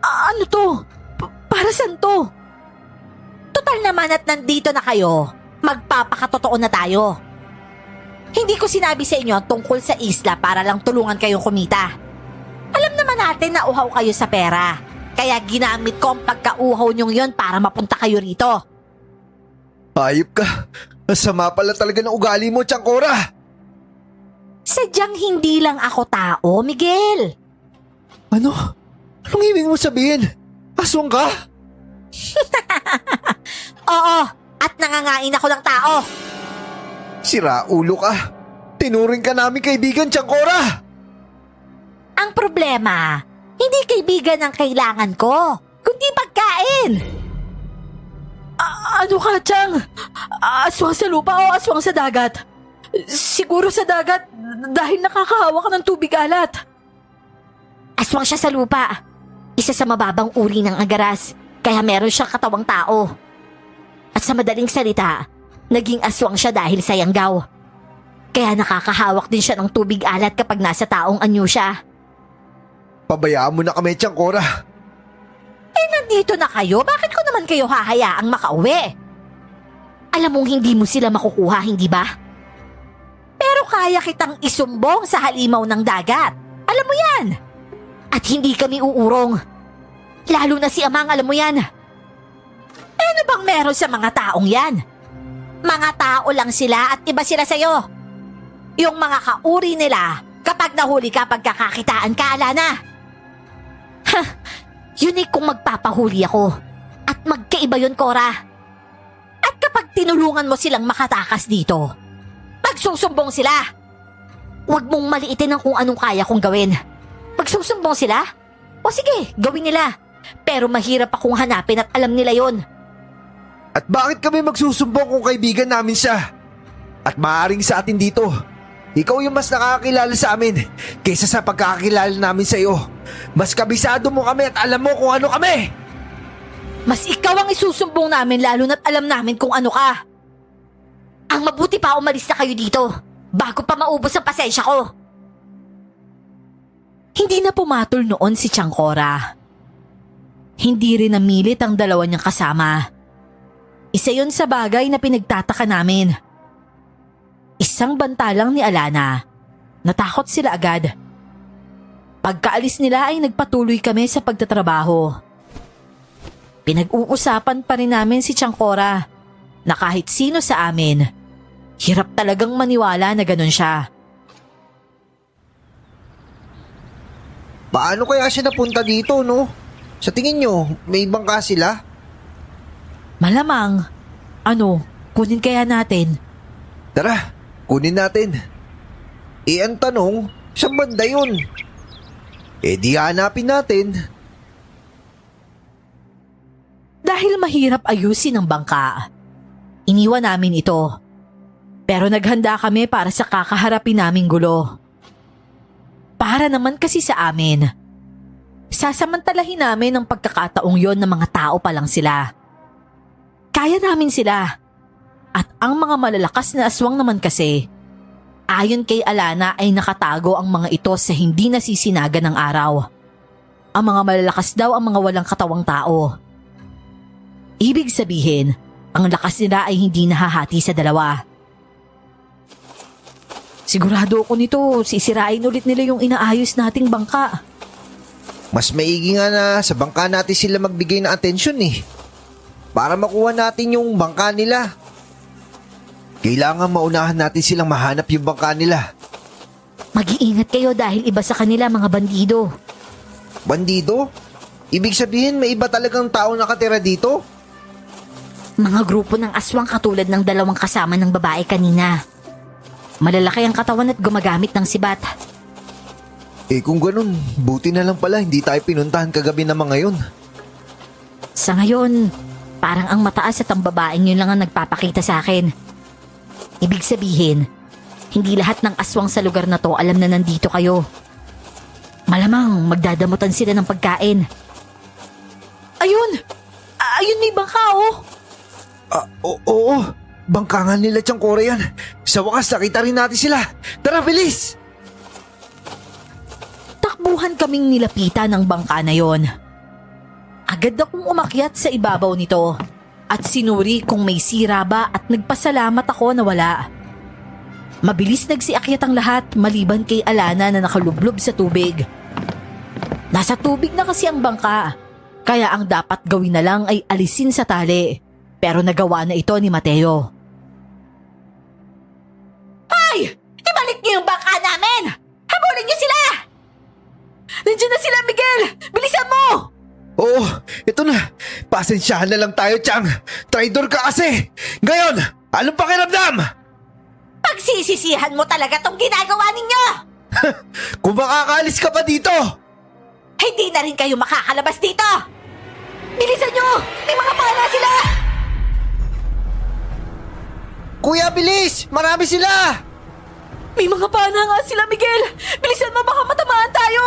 Ano to? Para saan to? Total naman at nandito na kayo, magpapakatotoo na tayo. Hindi ko sinabi sa inyo tungkol sa isla para lang tulungan kayong kumita. Alam naman natin na uhaw kayo sa pera, kaya ginamit ko ang pagkauhaw nyong yon para mapunta kayo rito. Hayop ka. Sama pala talaga ng ugali mo, Tiangcora. Sadyang hindi lang ako tao, Miguel. Ano? Anong ibig mo sabihin? Aswang ka? Oo, at nangangain ako ng tao. Sira ulo ka. Tinuring ka namin kaibigan, Tiangcora. Ang problema, hindi kaibigan ang kailangan ko, kundi pagkain. Ano ka, Tiang? Aswang sa lupa o aswang sa dagat? Siguro sa dagat dahil nakakahawa ka ng tubig alat. Aswang siya sa lupa. Isa sa mababang uri ng agaras, kaya meron siyang katawang tao. At sa madaling salita, naging aswang siya dahil sa yanggaw. Kaya nakakahawak din siya ng tubig alat kapag nasa taong anyo siya. Pabayaan mo na kami, Tiangcora. Nandito na kayo, bakit ko naman kayo hahayaang makauwi? Alam mong hindi mo sila makukuha, hindi ba? Pero kaya kitang isumbong sa halimaw ng dagat. Alam mo yan. At hindi kami uurong. Lalo na si Amang, alam mo yan. Ano bang meron sa mga taong yan? Mga tao lang sila at iba sila sa'yo. Yung mga kauri nila, kapag nahuli ka pagkakakitaan ka, Alana. Yun ay kung magpapahuli ako. At magkaiba yun, Cora. At kapag tinulungan mo silang makatakas dito, magsusumbong sila. Huwag mong maliitin ang kung anong kaya kong gawin. Magsusumbong sila? O sige, gawin nila. Pero mahirap akong hanapin at alam nila yon. At bakit kami magsusumbong kung kaibigan namin siya? At maaaring sa atin dito, ikaw yung mas nakakakilala sa amin kaysa sa pagkakakilala namin sa iyo. Mas kabisado mo kami at alam mo kung ano kami. Mas ikaw ang isusumbong namin lalo na't alam namin kung ano ka. Ang mabuti pa umalis na kayo dito bago pa maubos ang pasensya ko. Hindi na pumatol noon si Tiangcora. Hindi rin namilit ang dalawa niyang kasama. Isa yun sa bagay na pinagtataka namin. Isang banta lang ni Alana. Natakot sila agad. Pagkaalis nila ay nagpatuloy kami sa pagtatrabaho. Pinag-uusapan pa rin namin si Tiangcora na kahit sino sa amin, hirap talagang maniwala na ganun siya. Paano kaya siya napunta dito, no? Sa tingin nyo, may bangka sila? Malamang, kunin kaya natin? Tara, kunin natin. Ang tanong, saan banda yun? Di hanapin natin. Dahil mahirap ayusin ang bangka, iniwan namin ito. Pero naghanda kami para sa kakaharapin naming gulo. Para naman kasi sa amin, sasamantalahin namin ang pagkakataong yon ng mga tao pa lang sila. Kaya namin sila. At ang mga malalakas na aswang naman kasi, ayon kay Alana ay nakatago ang mga ito sa hindi nasisinaga ng araw. Ang mga malalakas daw ang mga walang katawang tao. Ibig sabihin, ang lakas nila ay hindi nahahati sa dalawa. Sigurado ako nito, sisirain ulit nila yung inaayos nating bangka. Mas maigi nga na sa bangka natin sila magbigay ng atensyon para makuha natin yung bangka nila. Kailangan maunahan natin silang mahanap yung bangka nila. Mag-iingat kayo dahil iba sa kanila mga bandido. Bandido? Ibig sabihin may iba talagang tao nakatira dito? Mga grupo ng aswang katulad ng dalawang kasama ng babae kanina. Malalaki ang katawan at gumagamit ng sibat. Kung ganun, buti na lang pala hindi tayo pinuntahan kagabi na mga yun. Sa ngayon, parang ang mataas at ang babaeng yun lang ang nagpapakita sa akin. Ibig sabihin, hindi lahat ng aswang sa lugar na to alam na nandito kayo. Malamang magdadamutan sila ng pagkain. Ayun! Ayun may bangka Oo. Bangkangan nila Tiangcora yan. Sa wakas nakita rin natin sila. Tara, bilis! Takbuhan kaming nilapitan ng bangka na yon. Agad akong umakyat sa ibabaw nito at sinuri kung may sira ba at nagpasalamat ako na wala. Mabilis nagsiakyat ang lahat maliban kay Alana na nakalublob sa tubig. Nasa tubig na kasi ang bangka, kaya ang dapat gawin na lang ay alisin sa tali. Pero nagawa na ito ni Mateo. Hoy! Ibalik niyo yung bangka namin! Habulin niyo sila! Nandiyan na sila, Miguel! Bilisan mo! Oo, ito na. Pasensyahan na lang tayo, Tiang. Traidor ka kasi. Ngayon, anong pakiramdam? Pagsisisihan mo talaga tong ginagawa ninyo! Kung makakaalis ka pa dito! Hindi na rin kayo makakalabas dito! Bilisan nyo! May mga pala sila! Kuya, bilis! Marami sila! May mga pana nga sila, Miguel! Bilisan mo, baka matamaan tayo!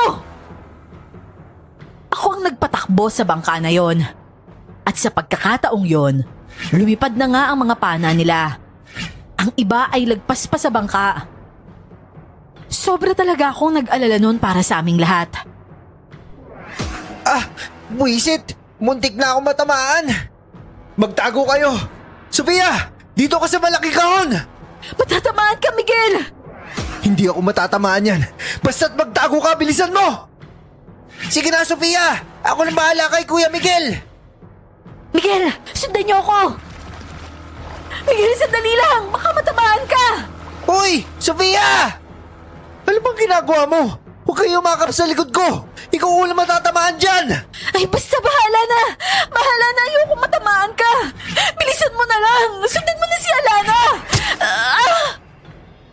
Ako ang nagpatakbo sa bangka na yon. At sa pagkakataong yon, lumipad na nga ang mga pana nila. Ang iba ay lagpas pa sa bangka. Sobra talaga akong nag-alala nun para sa aming lahat. Buisit! Muntik na ako matamaan! Magtago kayo! Sofia! Dito ka sa malaki kahon! Matatamaan ka, Miguel! Hindi ako matatamaan yan. Basta't magtago ka, bilisan mo! Sige na, Sofia! Ako nang bahala kay Kuya Miguel! Miguel, sundan niyo ako! Miguel, sandali lang! Baka matamaan ka! Uy! Sofia! Ano bang ginagawa mo? Huwag kayo umakap sa likod ko! Ikaw ulang matatamaan dyan! Ay, basta bahala na! Bahala na! Ayoko matamaan ka! Bilisan mo na lang! Sundan mo na si Alana!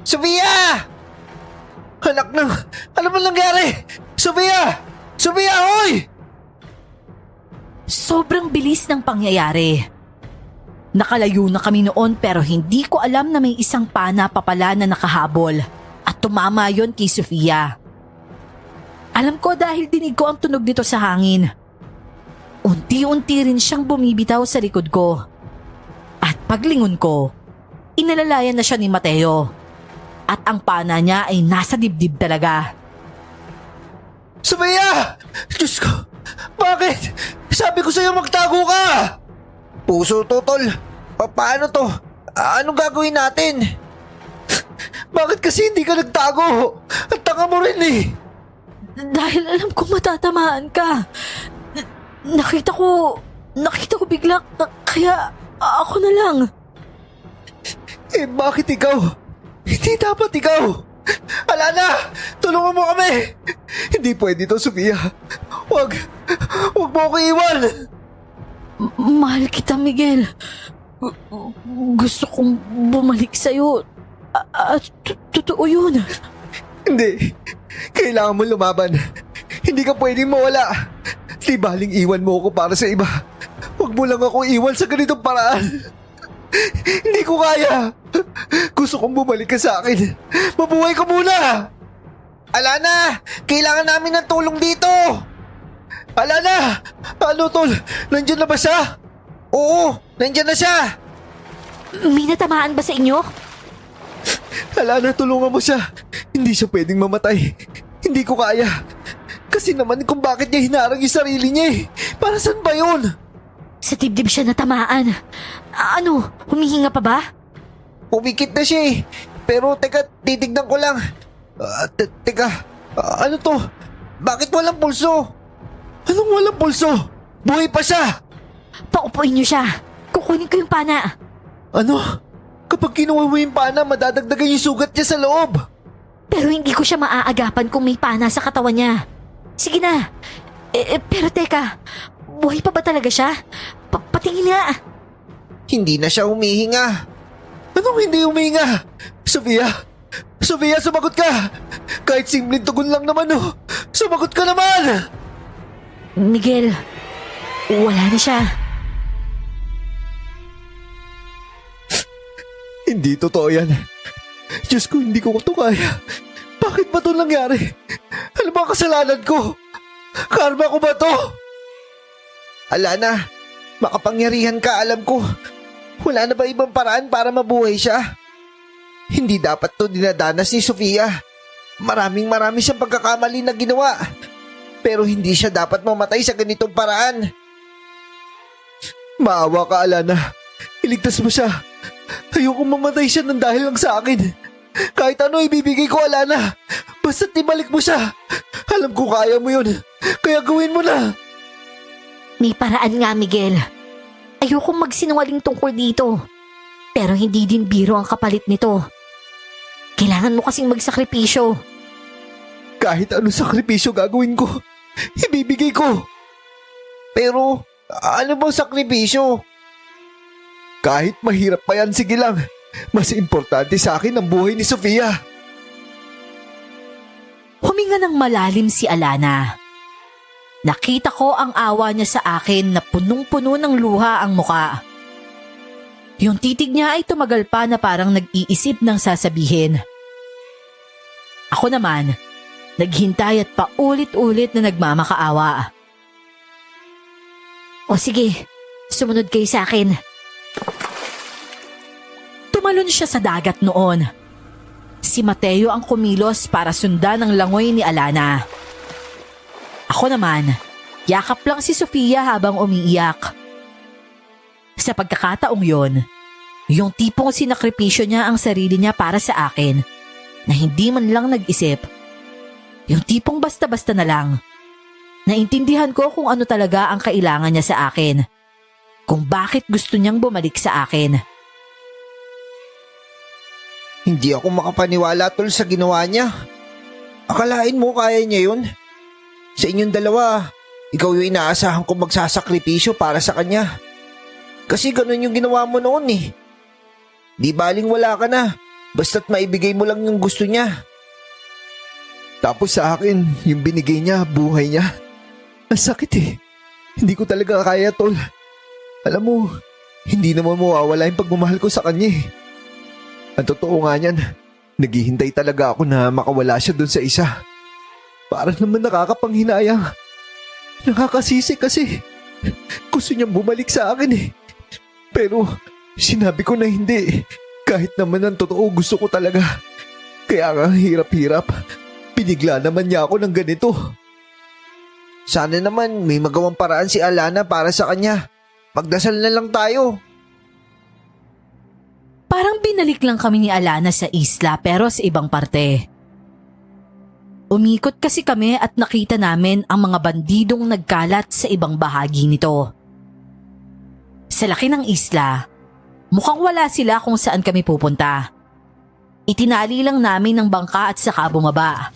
Sofia! Anak ng... Ano ba nangyari? Sofia! Sofia, hoy! Sobrang bilis ng pangyayari. Nakalayo na kami noon pero hindi ko alam na may isang pana pa pala na nakahabol at tumama yon kay Sofia. Alam ko dahil dinig ko ang tunog nito sa hangin. unti-unti rin siyang bumibitaw sa likod ko. At paglingon ko, inalalayan na siya ni Mateo. At ang pana niya ay nasa dibdib talaga. Sofia! Diyos ko! Bakit? Sabi ko sa'yo magtago ka! Puso to, tol. Paano to? Anong gagawin natin? Bakit kasi hindi ka nagtago? Ang tanga mo rin eh. Dahil alam kong matatamaan ka. Nakita ko bigla, kaya ako na lang. Eh bakit ikaw? Hindi dapat ikaw. Alana! Tulungan mo kami! Hindi pwede to, Sofia. Huwag mo ako iwan. Mahal kita, Miguel. Gusto kong bumalik sa'yo. At totoo yun. Hindi. Kailangan mo lumaban. Hindi ka pwedeng mawala. Di baling iwan mo ako para sa iba. Huwag mo lang ako iwan sa ganitong paraan. Hindi ko kaya. Gusto kong bumalik ka sa akin. Mabuhay ka muna. Alana, kailangan namin ng tulong dito. Alana, ano tol? Nandiyan na ba siya? Oo, nandiyan na siya. May natamaan ba sa inyo? Alana, tulungan mo siya. Hindi siya pwedeng mamatay. Hindi ko kaya. Kasi naman kung bakit niya hinarang yung sarili niya eh. Para saan ba yun? Sa dibdib siya natamaan. Ano, humihinga pa ba? Pumikit na siya eh. Pero teka, titignan ko lang. Teka, ano to? Bakit walang pulso? Anong walang pulso? Buhay pa siya! Paupuin niyo siya. Kukunin ko yung pana. Ano? Kapag kinuha mo yung pana, madadagdagan yung sugat niya sa loob. Pero hindi ko siya maaagapan kung may pana sa katawan niya. Sige na. Pero teka, buhay pa ba talaga siya? Patingin nga. Hindi na siya humihinga. Anong hindi humihinga? Sofia! Sofia, sumagot ka! Kahit simpleng tugon lang naman oh. Sumagot ka naman! Miguel, wala na siya. Hindi totoo yan. Diyos ko, hindi ko to kaya. Bakit ba ito nangyari? Ano ba ang kasalanan ko? Karma ko ba to? Alana, makapangyarihan ka, alam ko. Wala na ba ibang paraan para mabuhay siya? Hindi dapat to dinadanas ni Sofia. Maraming siyang pagkakamali na ginawa. Pero hindi siya dapat mamatay sa ganitong paraan. Maawa ka, Alana. Iligtas mo siya. Ayokong mamatay siya ng dahil lang sa akin. Kahit ano ibibigay ko, Alana. Basta't ibalik mo siya. Alam ko kaya mo yun. Kaya gawin mo na. May paraan nga, Miguel. Ayokong magsinungaling tungkol dito. Pero hindi din biro ang kapalit nito. Kailangan mo kasing magsakripisyo. Kahit anong sakripisyo gagawin ko, ibibigay ko. Pero ano bang sakripisyo? Kahit mahirap pa yan, sige lang. Mas importante sa akin ang buhay ni Sofia. Huminga ng malalim si Alana. Nakita ko ang awa niya sa akin na punong-puno ng luha ang muka. Yung titig niya ay tumagal pa na parang nag-iisip ng sasabihin. Ako naman, naghintay at paulit-ulit na nagmamakaawa. O sige, sumunod kayo sa akin. Tumalon siya sa dagat noon. Si Mateo ang kumilos para sundan ang langoy ni Alana. Ako naman, yakap lang si Sofia habang umiiyak. Sa pagkakataong yon, yung tipong sinakripisyo niya ang sarili niya para sa akin na hindi man lang nag-isip. Yung tipong basta-basta na lang. Naintindihan ko kung ano talaga ang kailangan niya sa akin. Kung bakit gusto niyang bumalik sa akin. Hindi ako makapaniwala tol sa ginawa niya. Akalain mo kaya niya yun? Sa inyong dalawa, ikaw yung inaasahan kong magsasakripisyo para sa kanya. Kasi ganun yung ginawa mo noon eh. Di baling wala ka na, basta't maibigay mo lang yung gusto niya. Tapos sa akin, yung binigay niya, buhay niya. Ang sakit eh. Hindi ko talaga kaya, tol. Alam mo, hindi naman mawawala yung pagmamahal ko sa kanya eh. Ang totoo nga niyan, naghihintay talaga ako na makawala siya dun sa isa. Para naman nakakapanghinayang. Nakakasisi kasi. Gusto niyang bumalik sa akin eh. Pero sinabi ko na hindi. Kahit naman ang totoo gusto ko talaga. Kaya nga hirap-hirap. Pinigla naman niya ako ng ganito. Sana naman may magawang paraan si Alana para sa kanya. Magdasal na lang tayo. Parang binalik lang kami ni Alana sa isla pero sa ibang parte. Umikot kasi kami at nakita namin ang mga bandidong nagkalat sa ibang bahagi nito. Sa laki ng isla, mukhang wala sila kung saan kami pupunta. Itinali lang namin ng bangka at saka bumaba.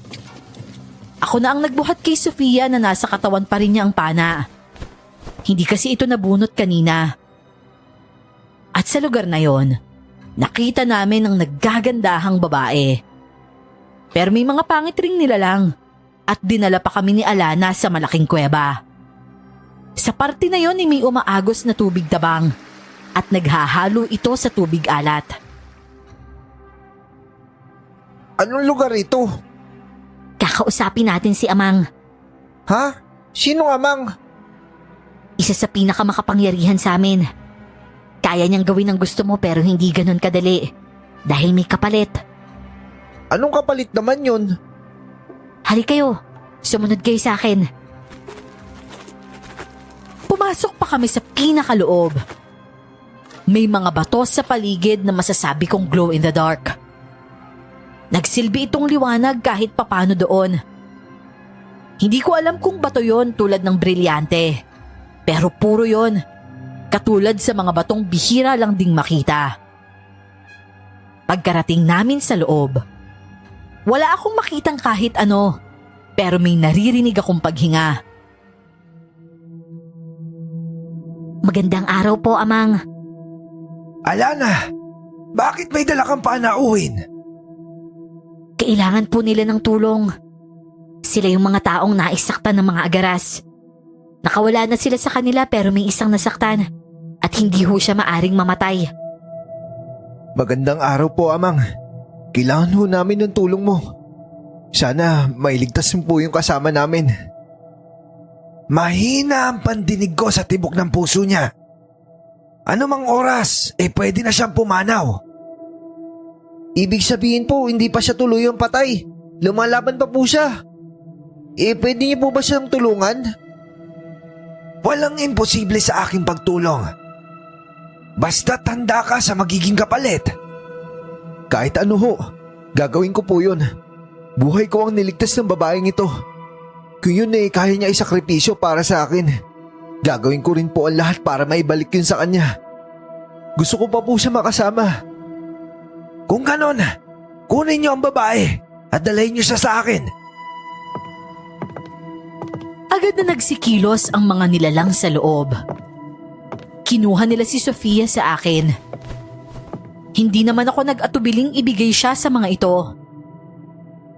Ako na ang nagbuhat kay Sofia na nasa katawan pa rin niya ang pana. Hindi kasi ito nabunot kanina. At sa lugar na yon, nakita namin ang naggagandahang babae. Pero may mga pangit ring nilalang at dinala pa kami ni Alana sa malaking kuweba. Sa parte na yon ay may umaagos na tubig tabang at naghahalo ito sa tubig alat. Anong lugar ito? Kakausapin natin si Amang. Ha? Sino Amang? Isa sa pinakamakapangyarihan sa amin. Kaya niyang gawin ang gusto mo pero hindi ganon kadali. Dahil may kapalit. Anong kapalit naman yun? Hali kayo. Sumunod kayo sa akin. Pumasok pa kami sa pinakaloob. May mga bato sa paligid na masasabi kong glow in the dark. Nagsilbi itong liwanag kahit papano doon. Hindi ko alam kung bato yon tulad ng brilyante. Pero puro yon. Katulad sa mga batong bihira lang ding makita. Pagkarating namin sa loob, wala akong makitang kahit ano, pero may naririnig akong paghinga. Magandang araw po, Amang. Alana, bakit may dala kang panauhin? Kailangan po nila ng tulong. Sila yung mga taong naisaktan ng mga agaras. Nakawala na sila sa kanila pero may isang nasaktan at hindi ho siya maaring mamatay. Magandang araw po, Amang. Kailangan ho namin ng tulong mo. Sana mailigtas mo po yung kasama namin. Mahina ang pandinig ko sa tibok ng puso niya. Ano mang oras, pwede na siyang pumanaw. Ibig sabihin po, hindi pa siya tuluyang patay. Lumalaban pa po siya. Pwede niyo po ba siyang tulungan? Walang imposible sa aking pagtulong. Basta tanda ka sa magiging kapalit. Kahit ano ho, gagawin ko po yun. Buhay ko ang niligtas ng babaeng ito. Kung yun kaya niya isakripisyo para sa akin. Gagawin ko rin po ang lahat para maibalik yun sa kanya. Gusto ko pa po siya makasama. Kung ganon, kunin niyo ang babae at dalhin niyo siya sa akin. Agad na nagsikilos ang mga nilalang sa loob. Kinuha nila si Sofia sa akin. Hindi naman ako nag-atubiling ibigay siya sa mga ito.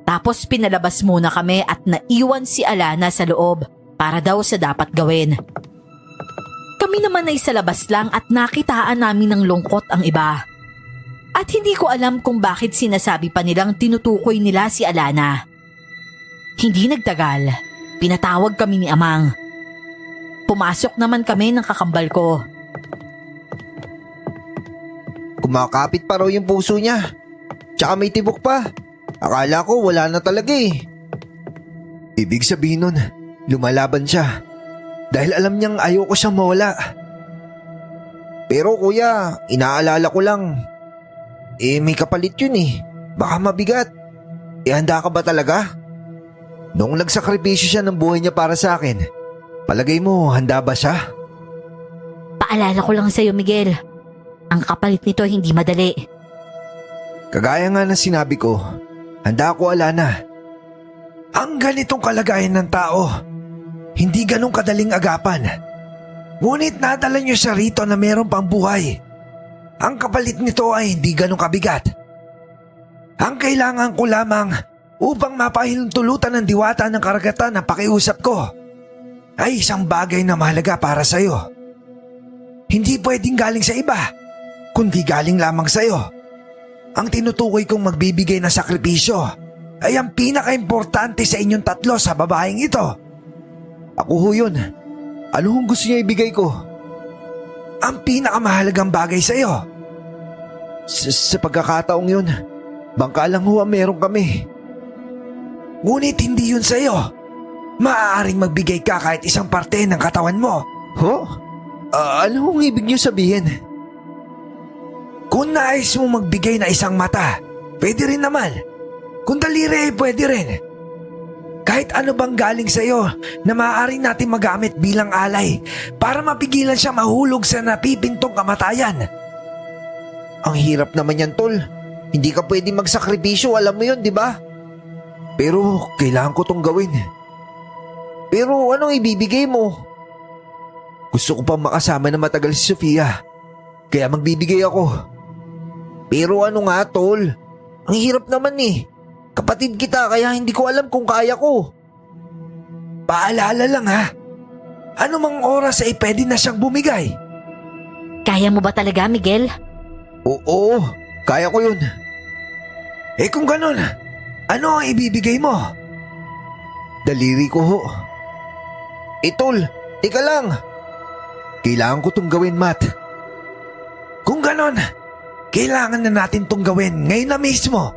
Tapos pinalabas muna kami at naiwan si Alana sa loob para daw sa dapat gawin. Kami naman ay sa labas lang at nakitaan namin ng lungkot ang iba. At hindi ko alam kung bakit sinasabi pa nilang tinutukoy nila si Alana. Hindi nagtagal, pinatawag kami ni Amang. Pumasok naman kami ng kakambal ko. Kumakapit pa raw yung puso niya. Tsaka may tibok pa. Akala ko wala na talaga Ibig sabihin nun, lumalaban siya. Dahil alam niyang ayoko siyang mawala. Pero kuya, inaalala ko lang. May kapalit yun Baka mabigat. Handa ka ba talaga? Noong nagsakripisyo siya ng buhay niya para sa akin, palagay mo handa ba siya? Paalala ko lang sa'yo, Miguel. Ang kapalit nito hindi madali. Kagaya nga ng sinabi ko, handa ako, Alana. Ang ganitong kalagayan ng tao, hindi ganong kadaling agapan. Ngunit nadala niyo siya rito na meron pang buhay. Ang kapalit nito ay hindi ganong kabigat. Ang kailangan ko lamang upang mapahintulutan ng diwata ng karagatan na pakiusap ko ay isang bagay na mahalaga para sa'yo. Hindi pwedeng galing sa iba, kundi galing lamang sa'yo. Ang tinutukoy kong magbibigay ng sakripisyo ay ang pinaka-importante sa inyong tatlo sa babaeng ito. Ako ho yun. Ano hong gusto niya ibigay ko? Ang pinakamahalagang bagay sa'yo. Sa pagkakataong yun, bangka lang ho ang meron kami. Ngunit hindi yun sa'yo. Maaaring magbigay ka kahit isang parte ng katawan mo. Ho? Ano hong ibig niyo sabihin? Kung nais mo magbigay na isang mata, pwede rin naman. Kung daliri ay pwede rin. Kahit ano bang galing sa'yo na maaaring natin magamit bilang alay para mapigilan siya mahulog sa napipintong kamatayan. Ang hirap naman yan, tol. Hindi ka pwede magsakripisyo, alam mo yun, di ba? Pero kailangan ko tong gawin. Pero anong ibibigay mo? Gusto ko pang makasama na matagal si Sofia. Kaya magbibigay ako. Pero ano nga, tol? Ang hirap naman eh. Kapatid kita kaya hindi ko alam kung kaya ko. Paalala lang ha. Anumang oras ay pwede na siyang bumigay. Kaya mo ba talaga, Miguel? Oo, kaya ko yun. Eh kung ganun, ano ang ibibigay mo? Daliri ko ho. Tol, tika lang. Kailangan ko tong gawin, Matt. Kung ganon, kailangan na natin tong gawin ngayon na mismo.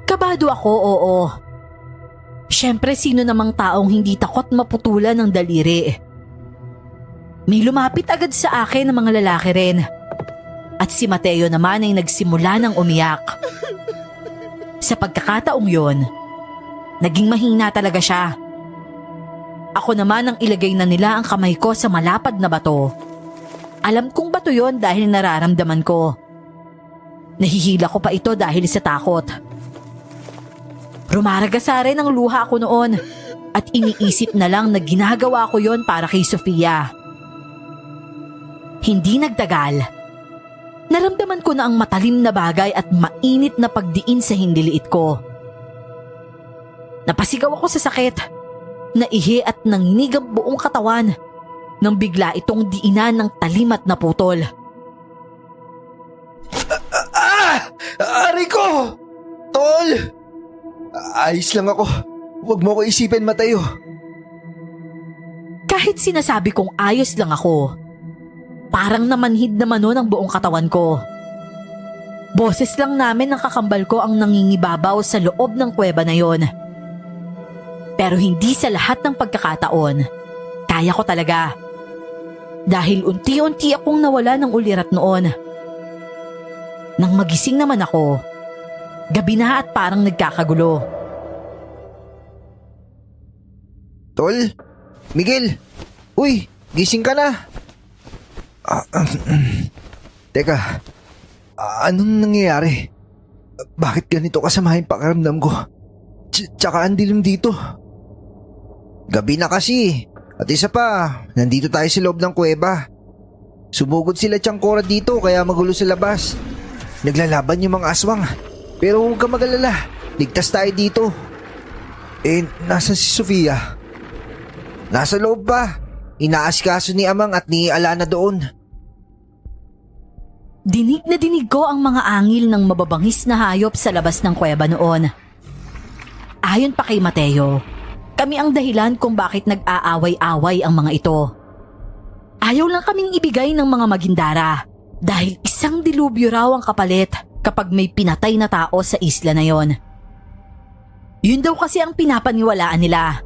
Kabado ako, oo. Siyempre, sino namang taong hindi takot maputulan ng daliri? May lumapit agad sa akin ng mga lalaki rin. At si Mateo naman ay nagsimula ng umiyak. Sa pagkakataong yon, naging mahina talaga siya. Ako naman ang ilagay na nila ang kamay ko sa malapad na bato. Alam kong bato yon dahil nararamdaman ko. Nahihila ko pa ito dahil sa takot. Rumaragasa rin ang luha ko noon at iniisip na lang na ginagawa ko yon para kay Sofia. Hindi nagtagal. Naramdaman ko na ang matalim na bagay at mainit na pagdiin sa hindiliit ko. Napasigaw ako sa sakit, naihi at nanginig ang buong katawan nang bigla itong diinan ng talimat na putol. Ari ko! Tol! Ayos lang ako. Huwag mo ko isipin, Mateo. Kahit sinasabi kong ayos lang ako, parang namanhid naman nun ang buong katawan ko. Boses lang namin ng kakambal ko ang nangingibabaw sa loob ng kuweba na yon. Pero hindi sa lahat ng pagkakataon, kaya ko talaga. Dahil unti-unti akong nawala ng ulirat noon. Nang magising naman ako, gabi na at parang nagkakagulo. Tol? Miguel? Uy, gising ka na. Teka, anong nangyayari? Bakit ganito kasama yung pakiramdam ko? Tsaka ang dilim dito. Gabi na kasi. At isa pa, nandito tayo sa loob ng kuweba. Sumugod sila Tiangkora dito kaya magulo sa labas. Naglalaban yung mga aswang. Pero huwag ka mag-alala, ligtas tayo dito. Nasa si Sofia? Nasa loob pa. Inaasikaso ni Amang at ni Alana doon. Dinig na dinig ko ang mga angil ng mababangis na hayop sa labas ng kuweba noon. Ayon pa kay Mateo, kami ang dahilan kung bakit nag-aaway-away ang mga ito. Ayaw lang kaming ibigay ng mga magindara dahil isang dilubyo raw ang kapalit kapag may pinatay na tao sa isla na yon. Yun daw kasi ang pinapaniwalaan nila.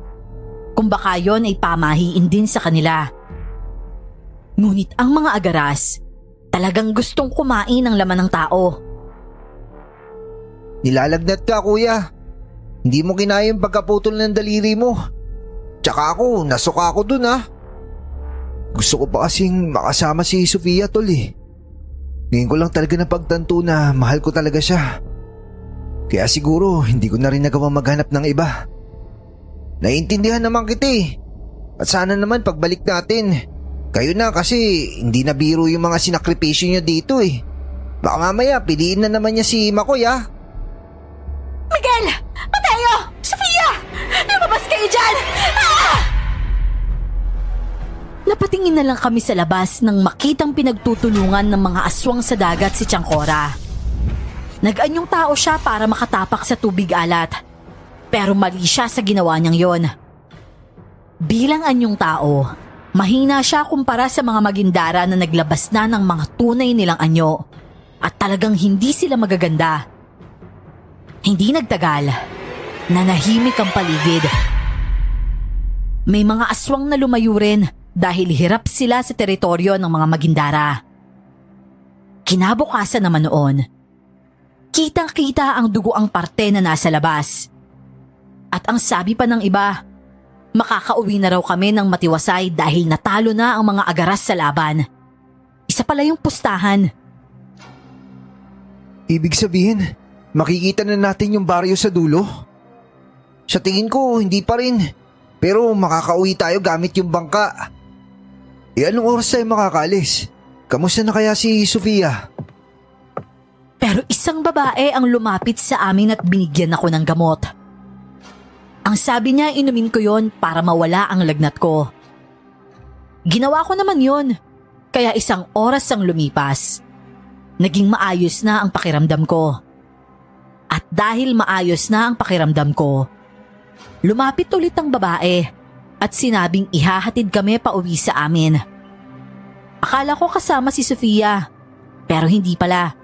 Kung baka yon ay pamahiin din sa kanila. Ngunit ang mga agaras, talagang gustong kumain ng laman ng tao. Nilalagnat ka, kuya. Hindi mo kinaya yung pagkaputol ng daliri mo. Tsaka ako, nasuka ako dun ha. Gusto ko pa kasing makasama si Sofia, tol eh. Ngayon ko lang talaga napagtanto na mahal ko talaga siya. Kaya siguro hindi ko na rin nagawa maghanap ng iba. Naiintindihan naman kita eh. At sana naman pagbalik natin, kayo na kasi hindi na biro yung mga sinakripisyo niya dito eh. Baka mamaya piliin na naman niya si Makoy ha. Miguel! Mateo! Sofia! Lumabas kayo dyan! Ah! Napatingin na lang kami sa labas nang makitang pinagtutulungan ng mga aswang sa dagat si Tiangkora. Nag-anyong tao siya para makatapak sa tubig alat. Pero mali siya sa ginawa niyang yon. Bilang anyong tao, mahina siya kumpara sa mga magindara na naglabas na ng mga tunay nilang anyo at talagang hindi sila magaganda. Hindi nagtagal, nanahimik ang paligid. May mga aswang na lumayo rin dahil hirap sila sa teritoryo ng mga magindara. Kinabukasan naman noon, kitang-kita ang dugoang parte na nasa labas. At ang sabi pa ng iba, makakauwi na raw kami ng matiwasay dahil natalo na ang mga agaras sa laban. Isa pala yung pustahan. Ibig sabihin, makikita na natin yung baryo sa dulo? Sa tingin ko, hindi pa rin. Pero makakauwi tayo gamit yung bangka. Anong oras tayo makakaalis? Kamusta na kaya si Sofia? Pero isang babae ang lumapit sa amin at binigyan ako ng gamot. Ang sabi niya, inumin ko yon para mawala ang lagnat ko. Ginawa ko naman yon, kaya isang oras ang lumipas. Naging maayos na ang pakiramdam ko. At dahil maayos na ang pakiramdam ko, lumapit ulit ang babae at sinabing ihahatid kami pauwi sa amin. Akala ko kasama si Sofia, pero hindi pala.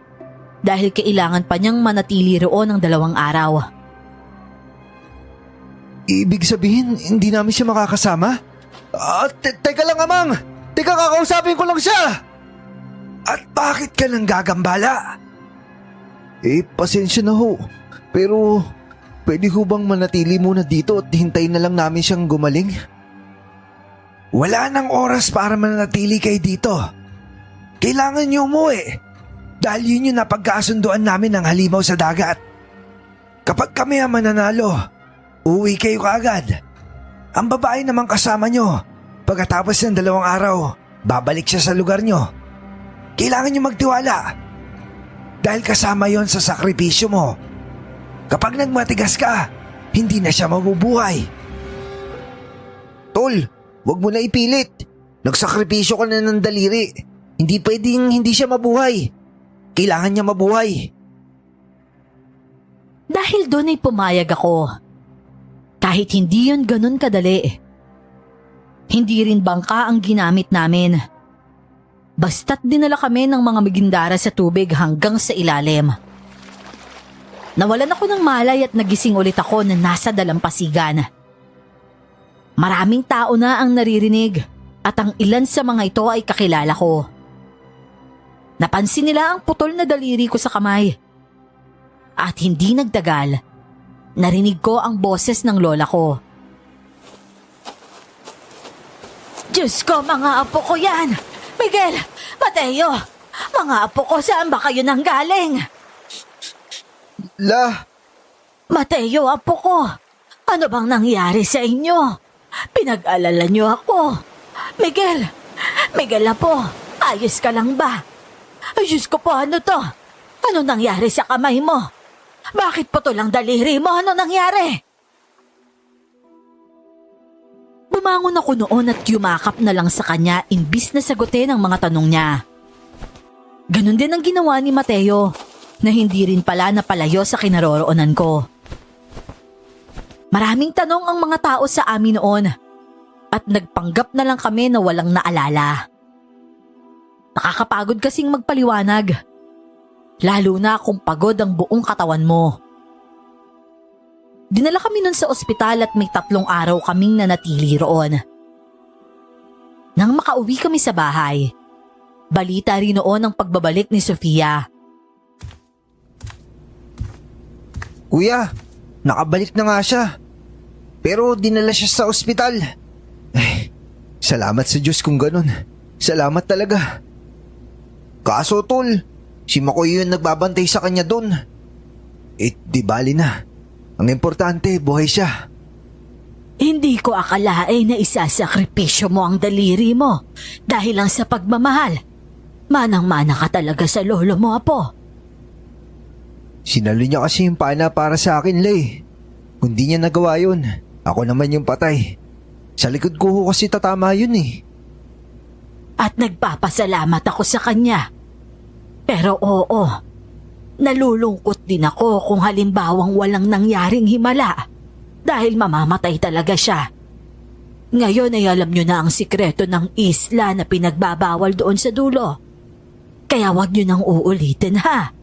Dahil kailangan pa niyang manatili roon ng 2 araw. Ibig sabihin, hindi namin siya makakasama? Teka lang, Amang! Teka, kakausapin ko lang siya! At bakit ka nang gagambala? Pasensya na ho. Pero, pwede ho bang manatili muna dito at hintayin na lang namin siyang gumaling? Wala nang oras para manatili kayo dito. Kailangan niyo umuwi. Dahil yun yung napagkasunduan namin ng halimaw sa dagat. Kapag kami ang mananalo, uwi kayo kaagad. Ang babae naman kasama nyo. Pagkatapos ng 2 araw, babalik siya sa lugar nyo. Kailangan nyo magtiwala. Dahil kasama yon sa sakripisyo mo. Kapag nagmatigas ka, hindi na siya mabubuhay. Tol, wag mo na ipilit. Nagsakripisyo ka na ng daliri. Hindi pwedeng hindi siya mabuhay. Kailangan niya mabuhay. Dahil doon ay pumayag ako. Kahit hindi yun ganun kadali. Hindi rin bangka ang ginamit namin. Basta't dinala kami ng mga magindara sa tubig hanggang sa ilalim. Nawalan ako ng malay at nagising ulit ako na nasa dalampasigan. Maraming tao na ang naririnig at ang ilan sa mga ito ay kakilala ko. Napansin nila ang putol na daliri ko sa kamay. At hindi nagtagal, narinig ko ang boses ng lola ko. Diyos ko, mga apo ko yan! Miguel! Mateo! Mga apo ko, saan ba kayo nanggaling? Mateo, apo ko! Ano bang nangyari sa inyo? Pinag-alala niyo ako. Miguel! Miguel, apo! Ayos ka lang ba? Ay, Diyos ko po, ano to? Ano nangyari sa kamay mo? Bakit putol ang daliri mo? Ano nangyari? Bumangon ako noon at yumakap na lang sa kanya imbis na sagutin ang mga tanong niya. Ganon din ang ginawa ni Mateo na hindi rin pala napalayo sa kinaroroonan ko. Maraming tanong ang mga tao sa amin noon at nagpanggap na lang kami na walang naalala. Nakakapagod kasing magpaliwanag. Lalo na kung pagod ang buong katawan mo. Dinala kami nun sa ospital at may 3 araw kaming nanatili roon. Nang makauwi kami sa bahay, balita rin noon ang pagbabalik ni Sofia. Kuya, nakabalik na nga siya. Pero dinala siya sa ospital. Salamat sa Diyos kung ganun. Salamat talaga. Kaso tol, si Makoy yung nagbabantay sa kanya doon. Di bali na. Ang importante, buhay siya. Hindi ko akalain na isasakripisyo mo ang daliri mo dahil lang sa pagmamahal. Manang-mana ka talaga sa lolo mo, apo. Sinalo niya kasi yung pana para sa akin, Lay. Kung di niya nagawa yun, ako naman yung patay. Sa likod ko kasi tatama yun eh. At nagpapasalamat ako sa kanya. Pero oo, nalulungkot din ako kung halimbawang walang nangyaring himala dahil mamamatay talaga siya. Ngayon ay alam nyo na ang sikreto ng isla na pinagbabawal doon sa dulo. Kaya wag nyo nang uulitin ha.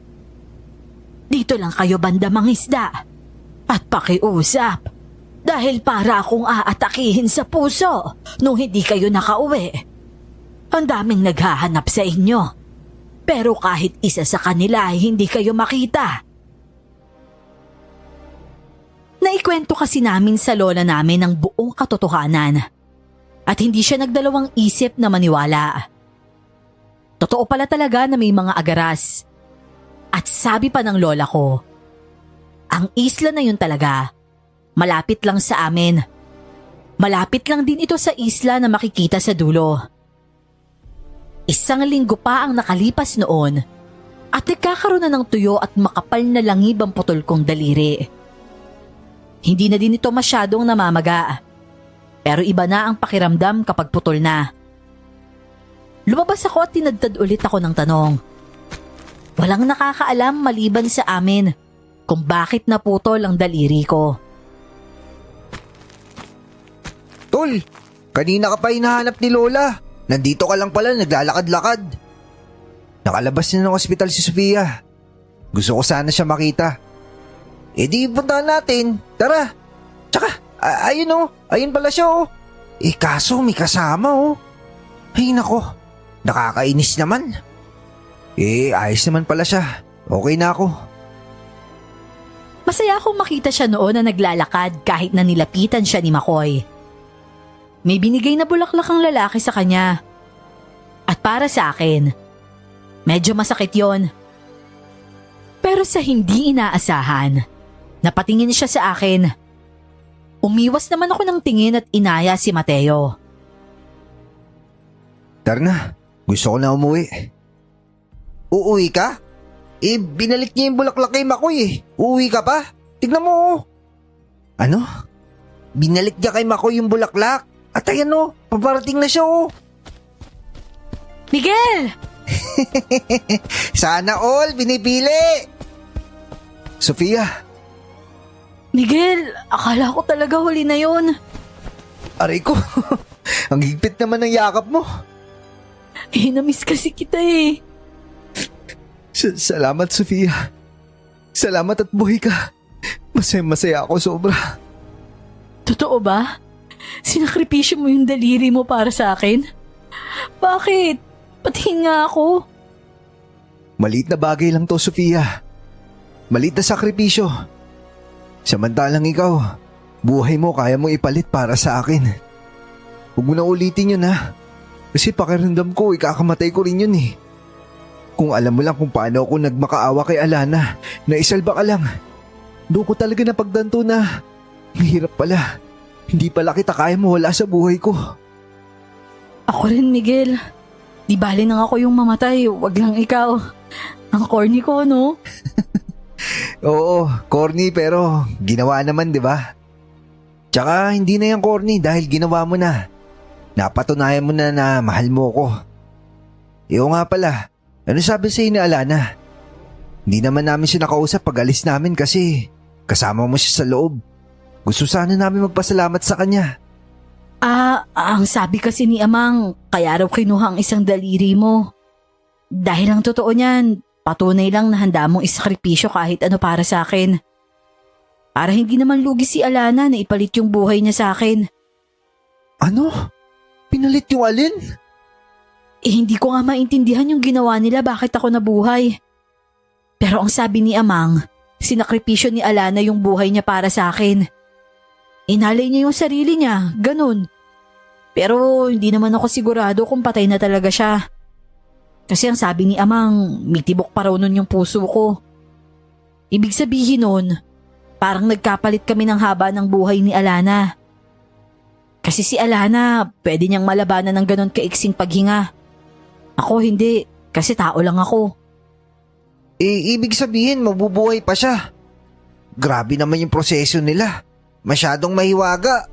Dito lang kayo banda mangisda at pakiusap dahil para akong aatakihin sa puso nung hindi kayo nakauwi. Ang daming naghahanap sa inyo. Pero kahit isa sa kanila ay hindi kayo makita. Naikwento kasi namin sa lola namin ang buong katotohanan at hindi siya nagdalawang isip na maniwala. Totoo pala talaga na may mga agaras. At sabi pa ng lola ko, ang isla na yun talaga, malapit lang sa amin. Malapit lang din ito sa isla na makikita sa dulo. 1 linggo pa ang nakalipas noon at nagkakaroon na ng tuyo at makapal na langib ang putol kong daliri. Hindi na din ito masyadong namamaga, pero iba na ang pakiramdam kapag putol na. Lumabas ako at tinadtad ulit ako ng tanong. Walang nakakaalam maliban sa amin kung bakit naputol ang daliri ko. Tol, kanina ka pa hinahanap ni Lola. Nandito ka lang pala naglalakad-lakad. Nakalabas na ng ospital si Sofia. Gusto ko sana siya makita. Eh di puntahan natin. Tara. Tsaka, ayun oh. Ayun pala siya oh. Eh kaso may kasama oh. Ay nako, nakakainis naman. Eh ayos naman pala siya. Okay na ako. Masaya akong makita siya noon na naglalakad kahit na nilapitan siya ni Makoy. May binigay na bulaklak ang lalaki sa kanya. At para sa akin, medyo masakit yon. Pero sa hindi inaasahan, napatingin siya sa akin. Umiwas naman ako ng tingin at inaya si Mateo. Tara na, gusto ko na umuwi. Uuwi ka? Eh, binalik niya yung bulaklak kay Makoy eh. Uuwi ka pa? Tignan mo oh. Ano? Binalik niya kay Makoy yung bulaklak? At ayan oh, paparating na siya oh. Miguel! Sana all, binipili! Sofia! Miguel, akala ko talaga huli na yon. Aray ko, ang higpit naman ng yakap mo. Eh, namiss kasi kita eh. Salamat, Sofia. Salamat at buhay ka. Masaya ako sobra. Totoo ba? Sinakripisyo mo yung daliri mo para sa akin? Bakit? Patingin nga ako. Maliit na bagay lang to, Sofia. Maliit na sakripisyo. Samantalang ikaw, buhay mo kaya mong ipalit para sa akin. Huwag mo na ulitin yun ha. Kasi pakiramdam ko, ikakamatay ko rin yun eh. Kung alam mo lang kung paano ako nagmakaawa kay Alana, na isalba ka lang. Doon ko talaga napagdanto na mahirap pala. Hindi pala kita kaya mawala sa buhay ko. Ako rin, Miguel. Di bali nang ako yung mamatay, wag lang ikaw. Ang corny ko, no? Oo, corny pero ginawa naman, di ba? Tsaka hindi na yung corny dahil ginawa mo na. Napatunayan mo na na mahal mo ko. Iyo nga pala, ano sabi sa'yo ni Alana? Hindi naman namin siya nakausap pag alis namin kasi kasama mo siya sa loob. Gusto sana namin magpasalamat sa kanya. Ang sabi kasi ni Amang, kaya raw kinuha ang isang daliri mo. Dahil ang totoo niyan, patunay lang na handa mong isakripisyo kahit ano para sa akin. Para hindi naman lugi si Alana na ipalit yung buhay niya sa akin. Ano? Pinalit yung alin? Eh hindi ko nga maintindihan yung ginawa nila bakit ako nabuhay. Pero ang sabi ni Amang, sinakripisyo ni Alana yung buhay niya para sa akin. Inalay niya yung sarili niya, ganun. Pero hindi naman ako sigurado kung patay na talaga siya. Kasi ang sabi ni Amang, may tibok pa raw nun yung puso ko. Ibig sabihin nun, parang nagkapalit kami ng haba ng buhay ni Alana. Kasi si Alana, pwede niyang malabanan ng ganun kaiksing paghinga. Ako hindi, kasi tao lang ako. Eh, ibig sabihin mabubuhay pa siya. Grabe naman yung proseso nila. Masyadong mahiwaga.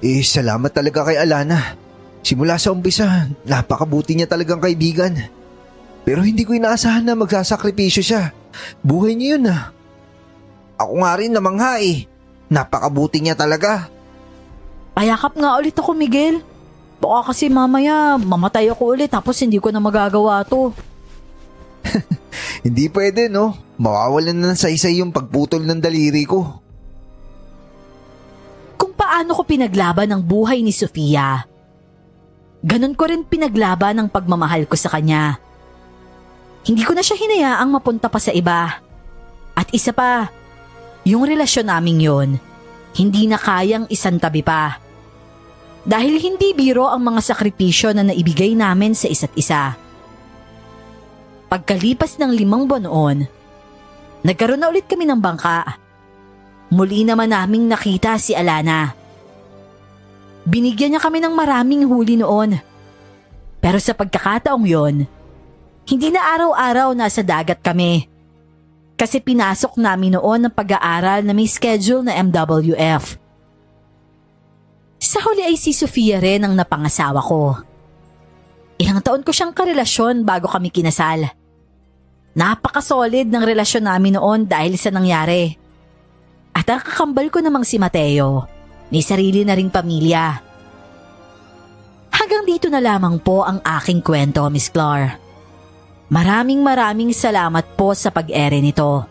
Eh, salamat talaga kay Alana. Simula sa umpisa, napakabuti niya talagang kaibigan. Pero hindi ko inaasahan na magsasakripisyo siya. Buhay niya yun ah. Ako nga rin namangha eh. Napakabuti niya talaga. Payakap nga ulit ako, Miguel. Baka kasi mamaya mamatay ako ulit tapos hindi ko na magagawa to. Hindi pwede, no? Mawawalan na ng saysay yung pagputol ng daliri ko. Kung paano ko pinaglaban ang buhay ni Sofia, ganun ko rin pinaglaban ang pagmamahal ko sa kanya. Hindi ko na siya hinayaang mapunta pa sa iba. At isa pa, yung relasyon naming yon, hindi na kayang isantabi pa. Dahil hindi biro ang mga sakripisyo na naibigay namin sa isa't isa. Pagkalipas ng 5 buwan noon, nagkaroon na ulit kami ng bangka. Muli naman naming nakita si Alana. Binigyan niya kami ng maraming huli noon. Pero sa pagkakataong yon, hindi na araw-araw nasa dagat kami. Kasi pinasok namin noon ang pag-aaral na may schedule na MWF. Sa huli ay si Sofia rin ang napangasawa ko. Ilang taon ko siyang karelasyon bago kami kinasal. Napaka-solid ng relasyon namin noon dahil sa nangyari. At ang kakambal ko namang si Mateo, may sarili na ring pamilya. Hanggang dito na lamang po ang aking kwento, Miss Clar. Maraming salamat po sa pag-ere nito.